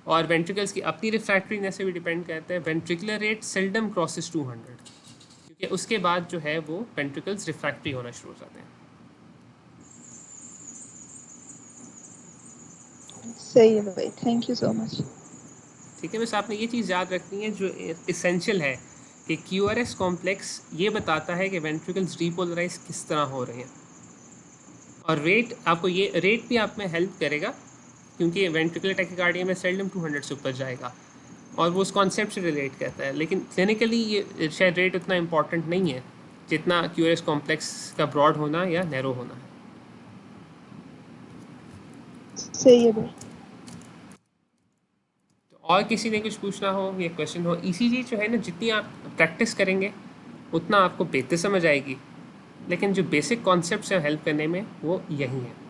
और वेंट्रिकल्स की अपनी रिफ्रैक्टरीनेस से भी डिपेंड करता है. वेंट्रिकुलर रेट सेल्डम क्रॉसेस 200 क्योंकि उसके बाद जो है वो वेंट्रिकल्स रिफ्रैक्टरी होना शुरू हो जाते हैं. सही है भाई, थैंक यू सो मच. ठीक है. बस आपने ये चीज़ याद रखनी है जो इसेंशियल है कि QRS कॉम्प्लेक्स ये बताता है कि वेंट्रिकल्स डीपोलराइज किस तरह हो रहे हैं, और रेट आपको ये रेट भी आप में हेल्प करेगा क्योंकि वेंट्रिकुलर टैकीकार्डिया में सेल्डम 200 से ऊपर जाएगा और वो उस कॉन्सेप्ट से रिलेट करता है, लेकिन क्लिनिकली ये शायद रेट उतना इम्पॉर्टेंट नहीं है जितना QRS कॉम्प्लेक्स का ब्रॉड होना या नैरो होना है। सही है भाई। तो और किसी ने कुछ पूछना हो या क्वेश्चन हो? ECG जो है ना, जितनी आप प्रैक्टिस करेंगे उतना आपको बेहतर समझ आएगी, लेकिन जो बेसिक कॉन्सेप्ट्स हैं हेल्प करने में वो यही हैं।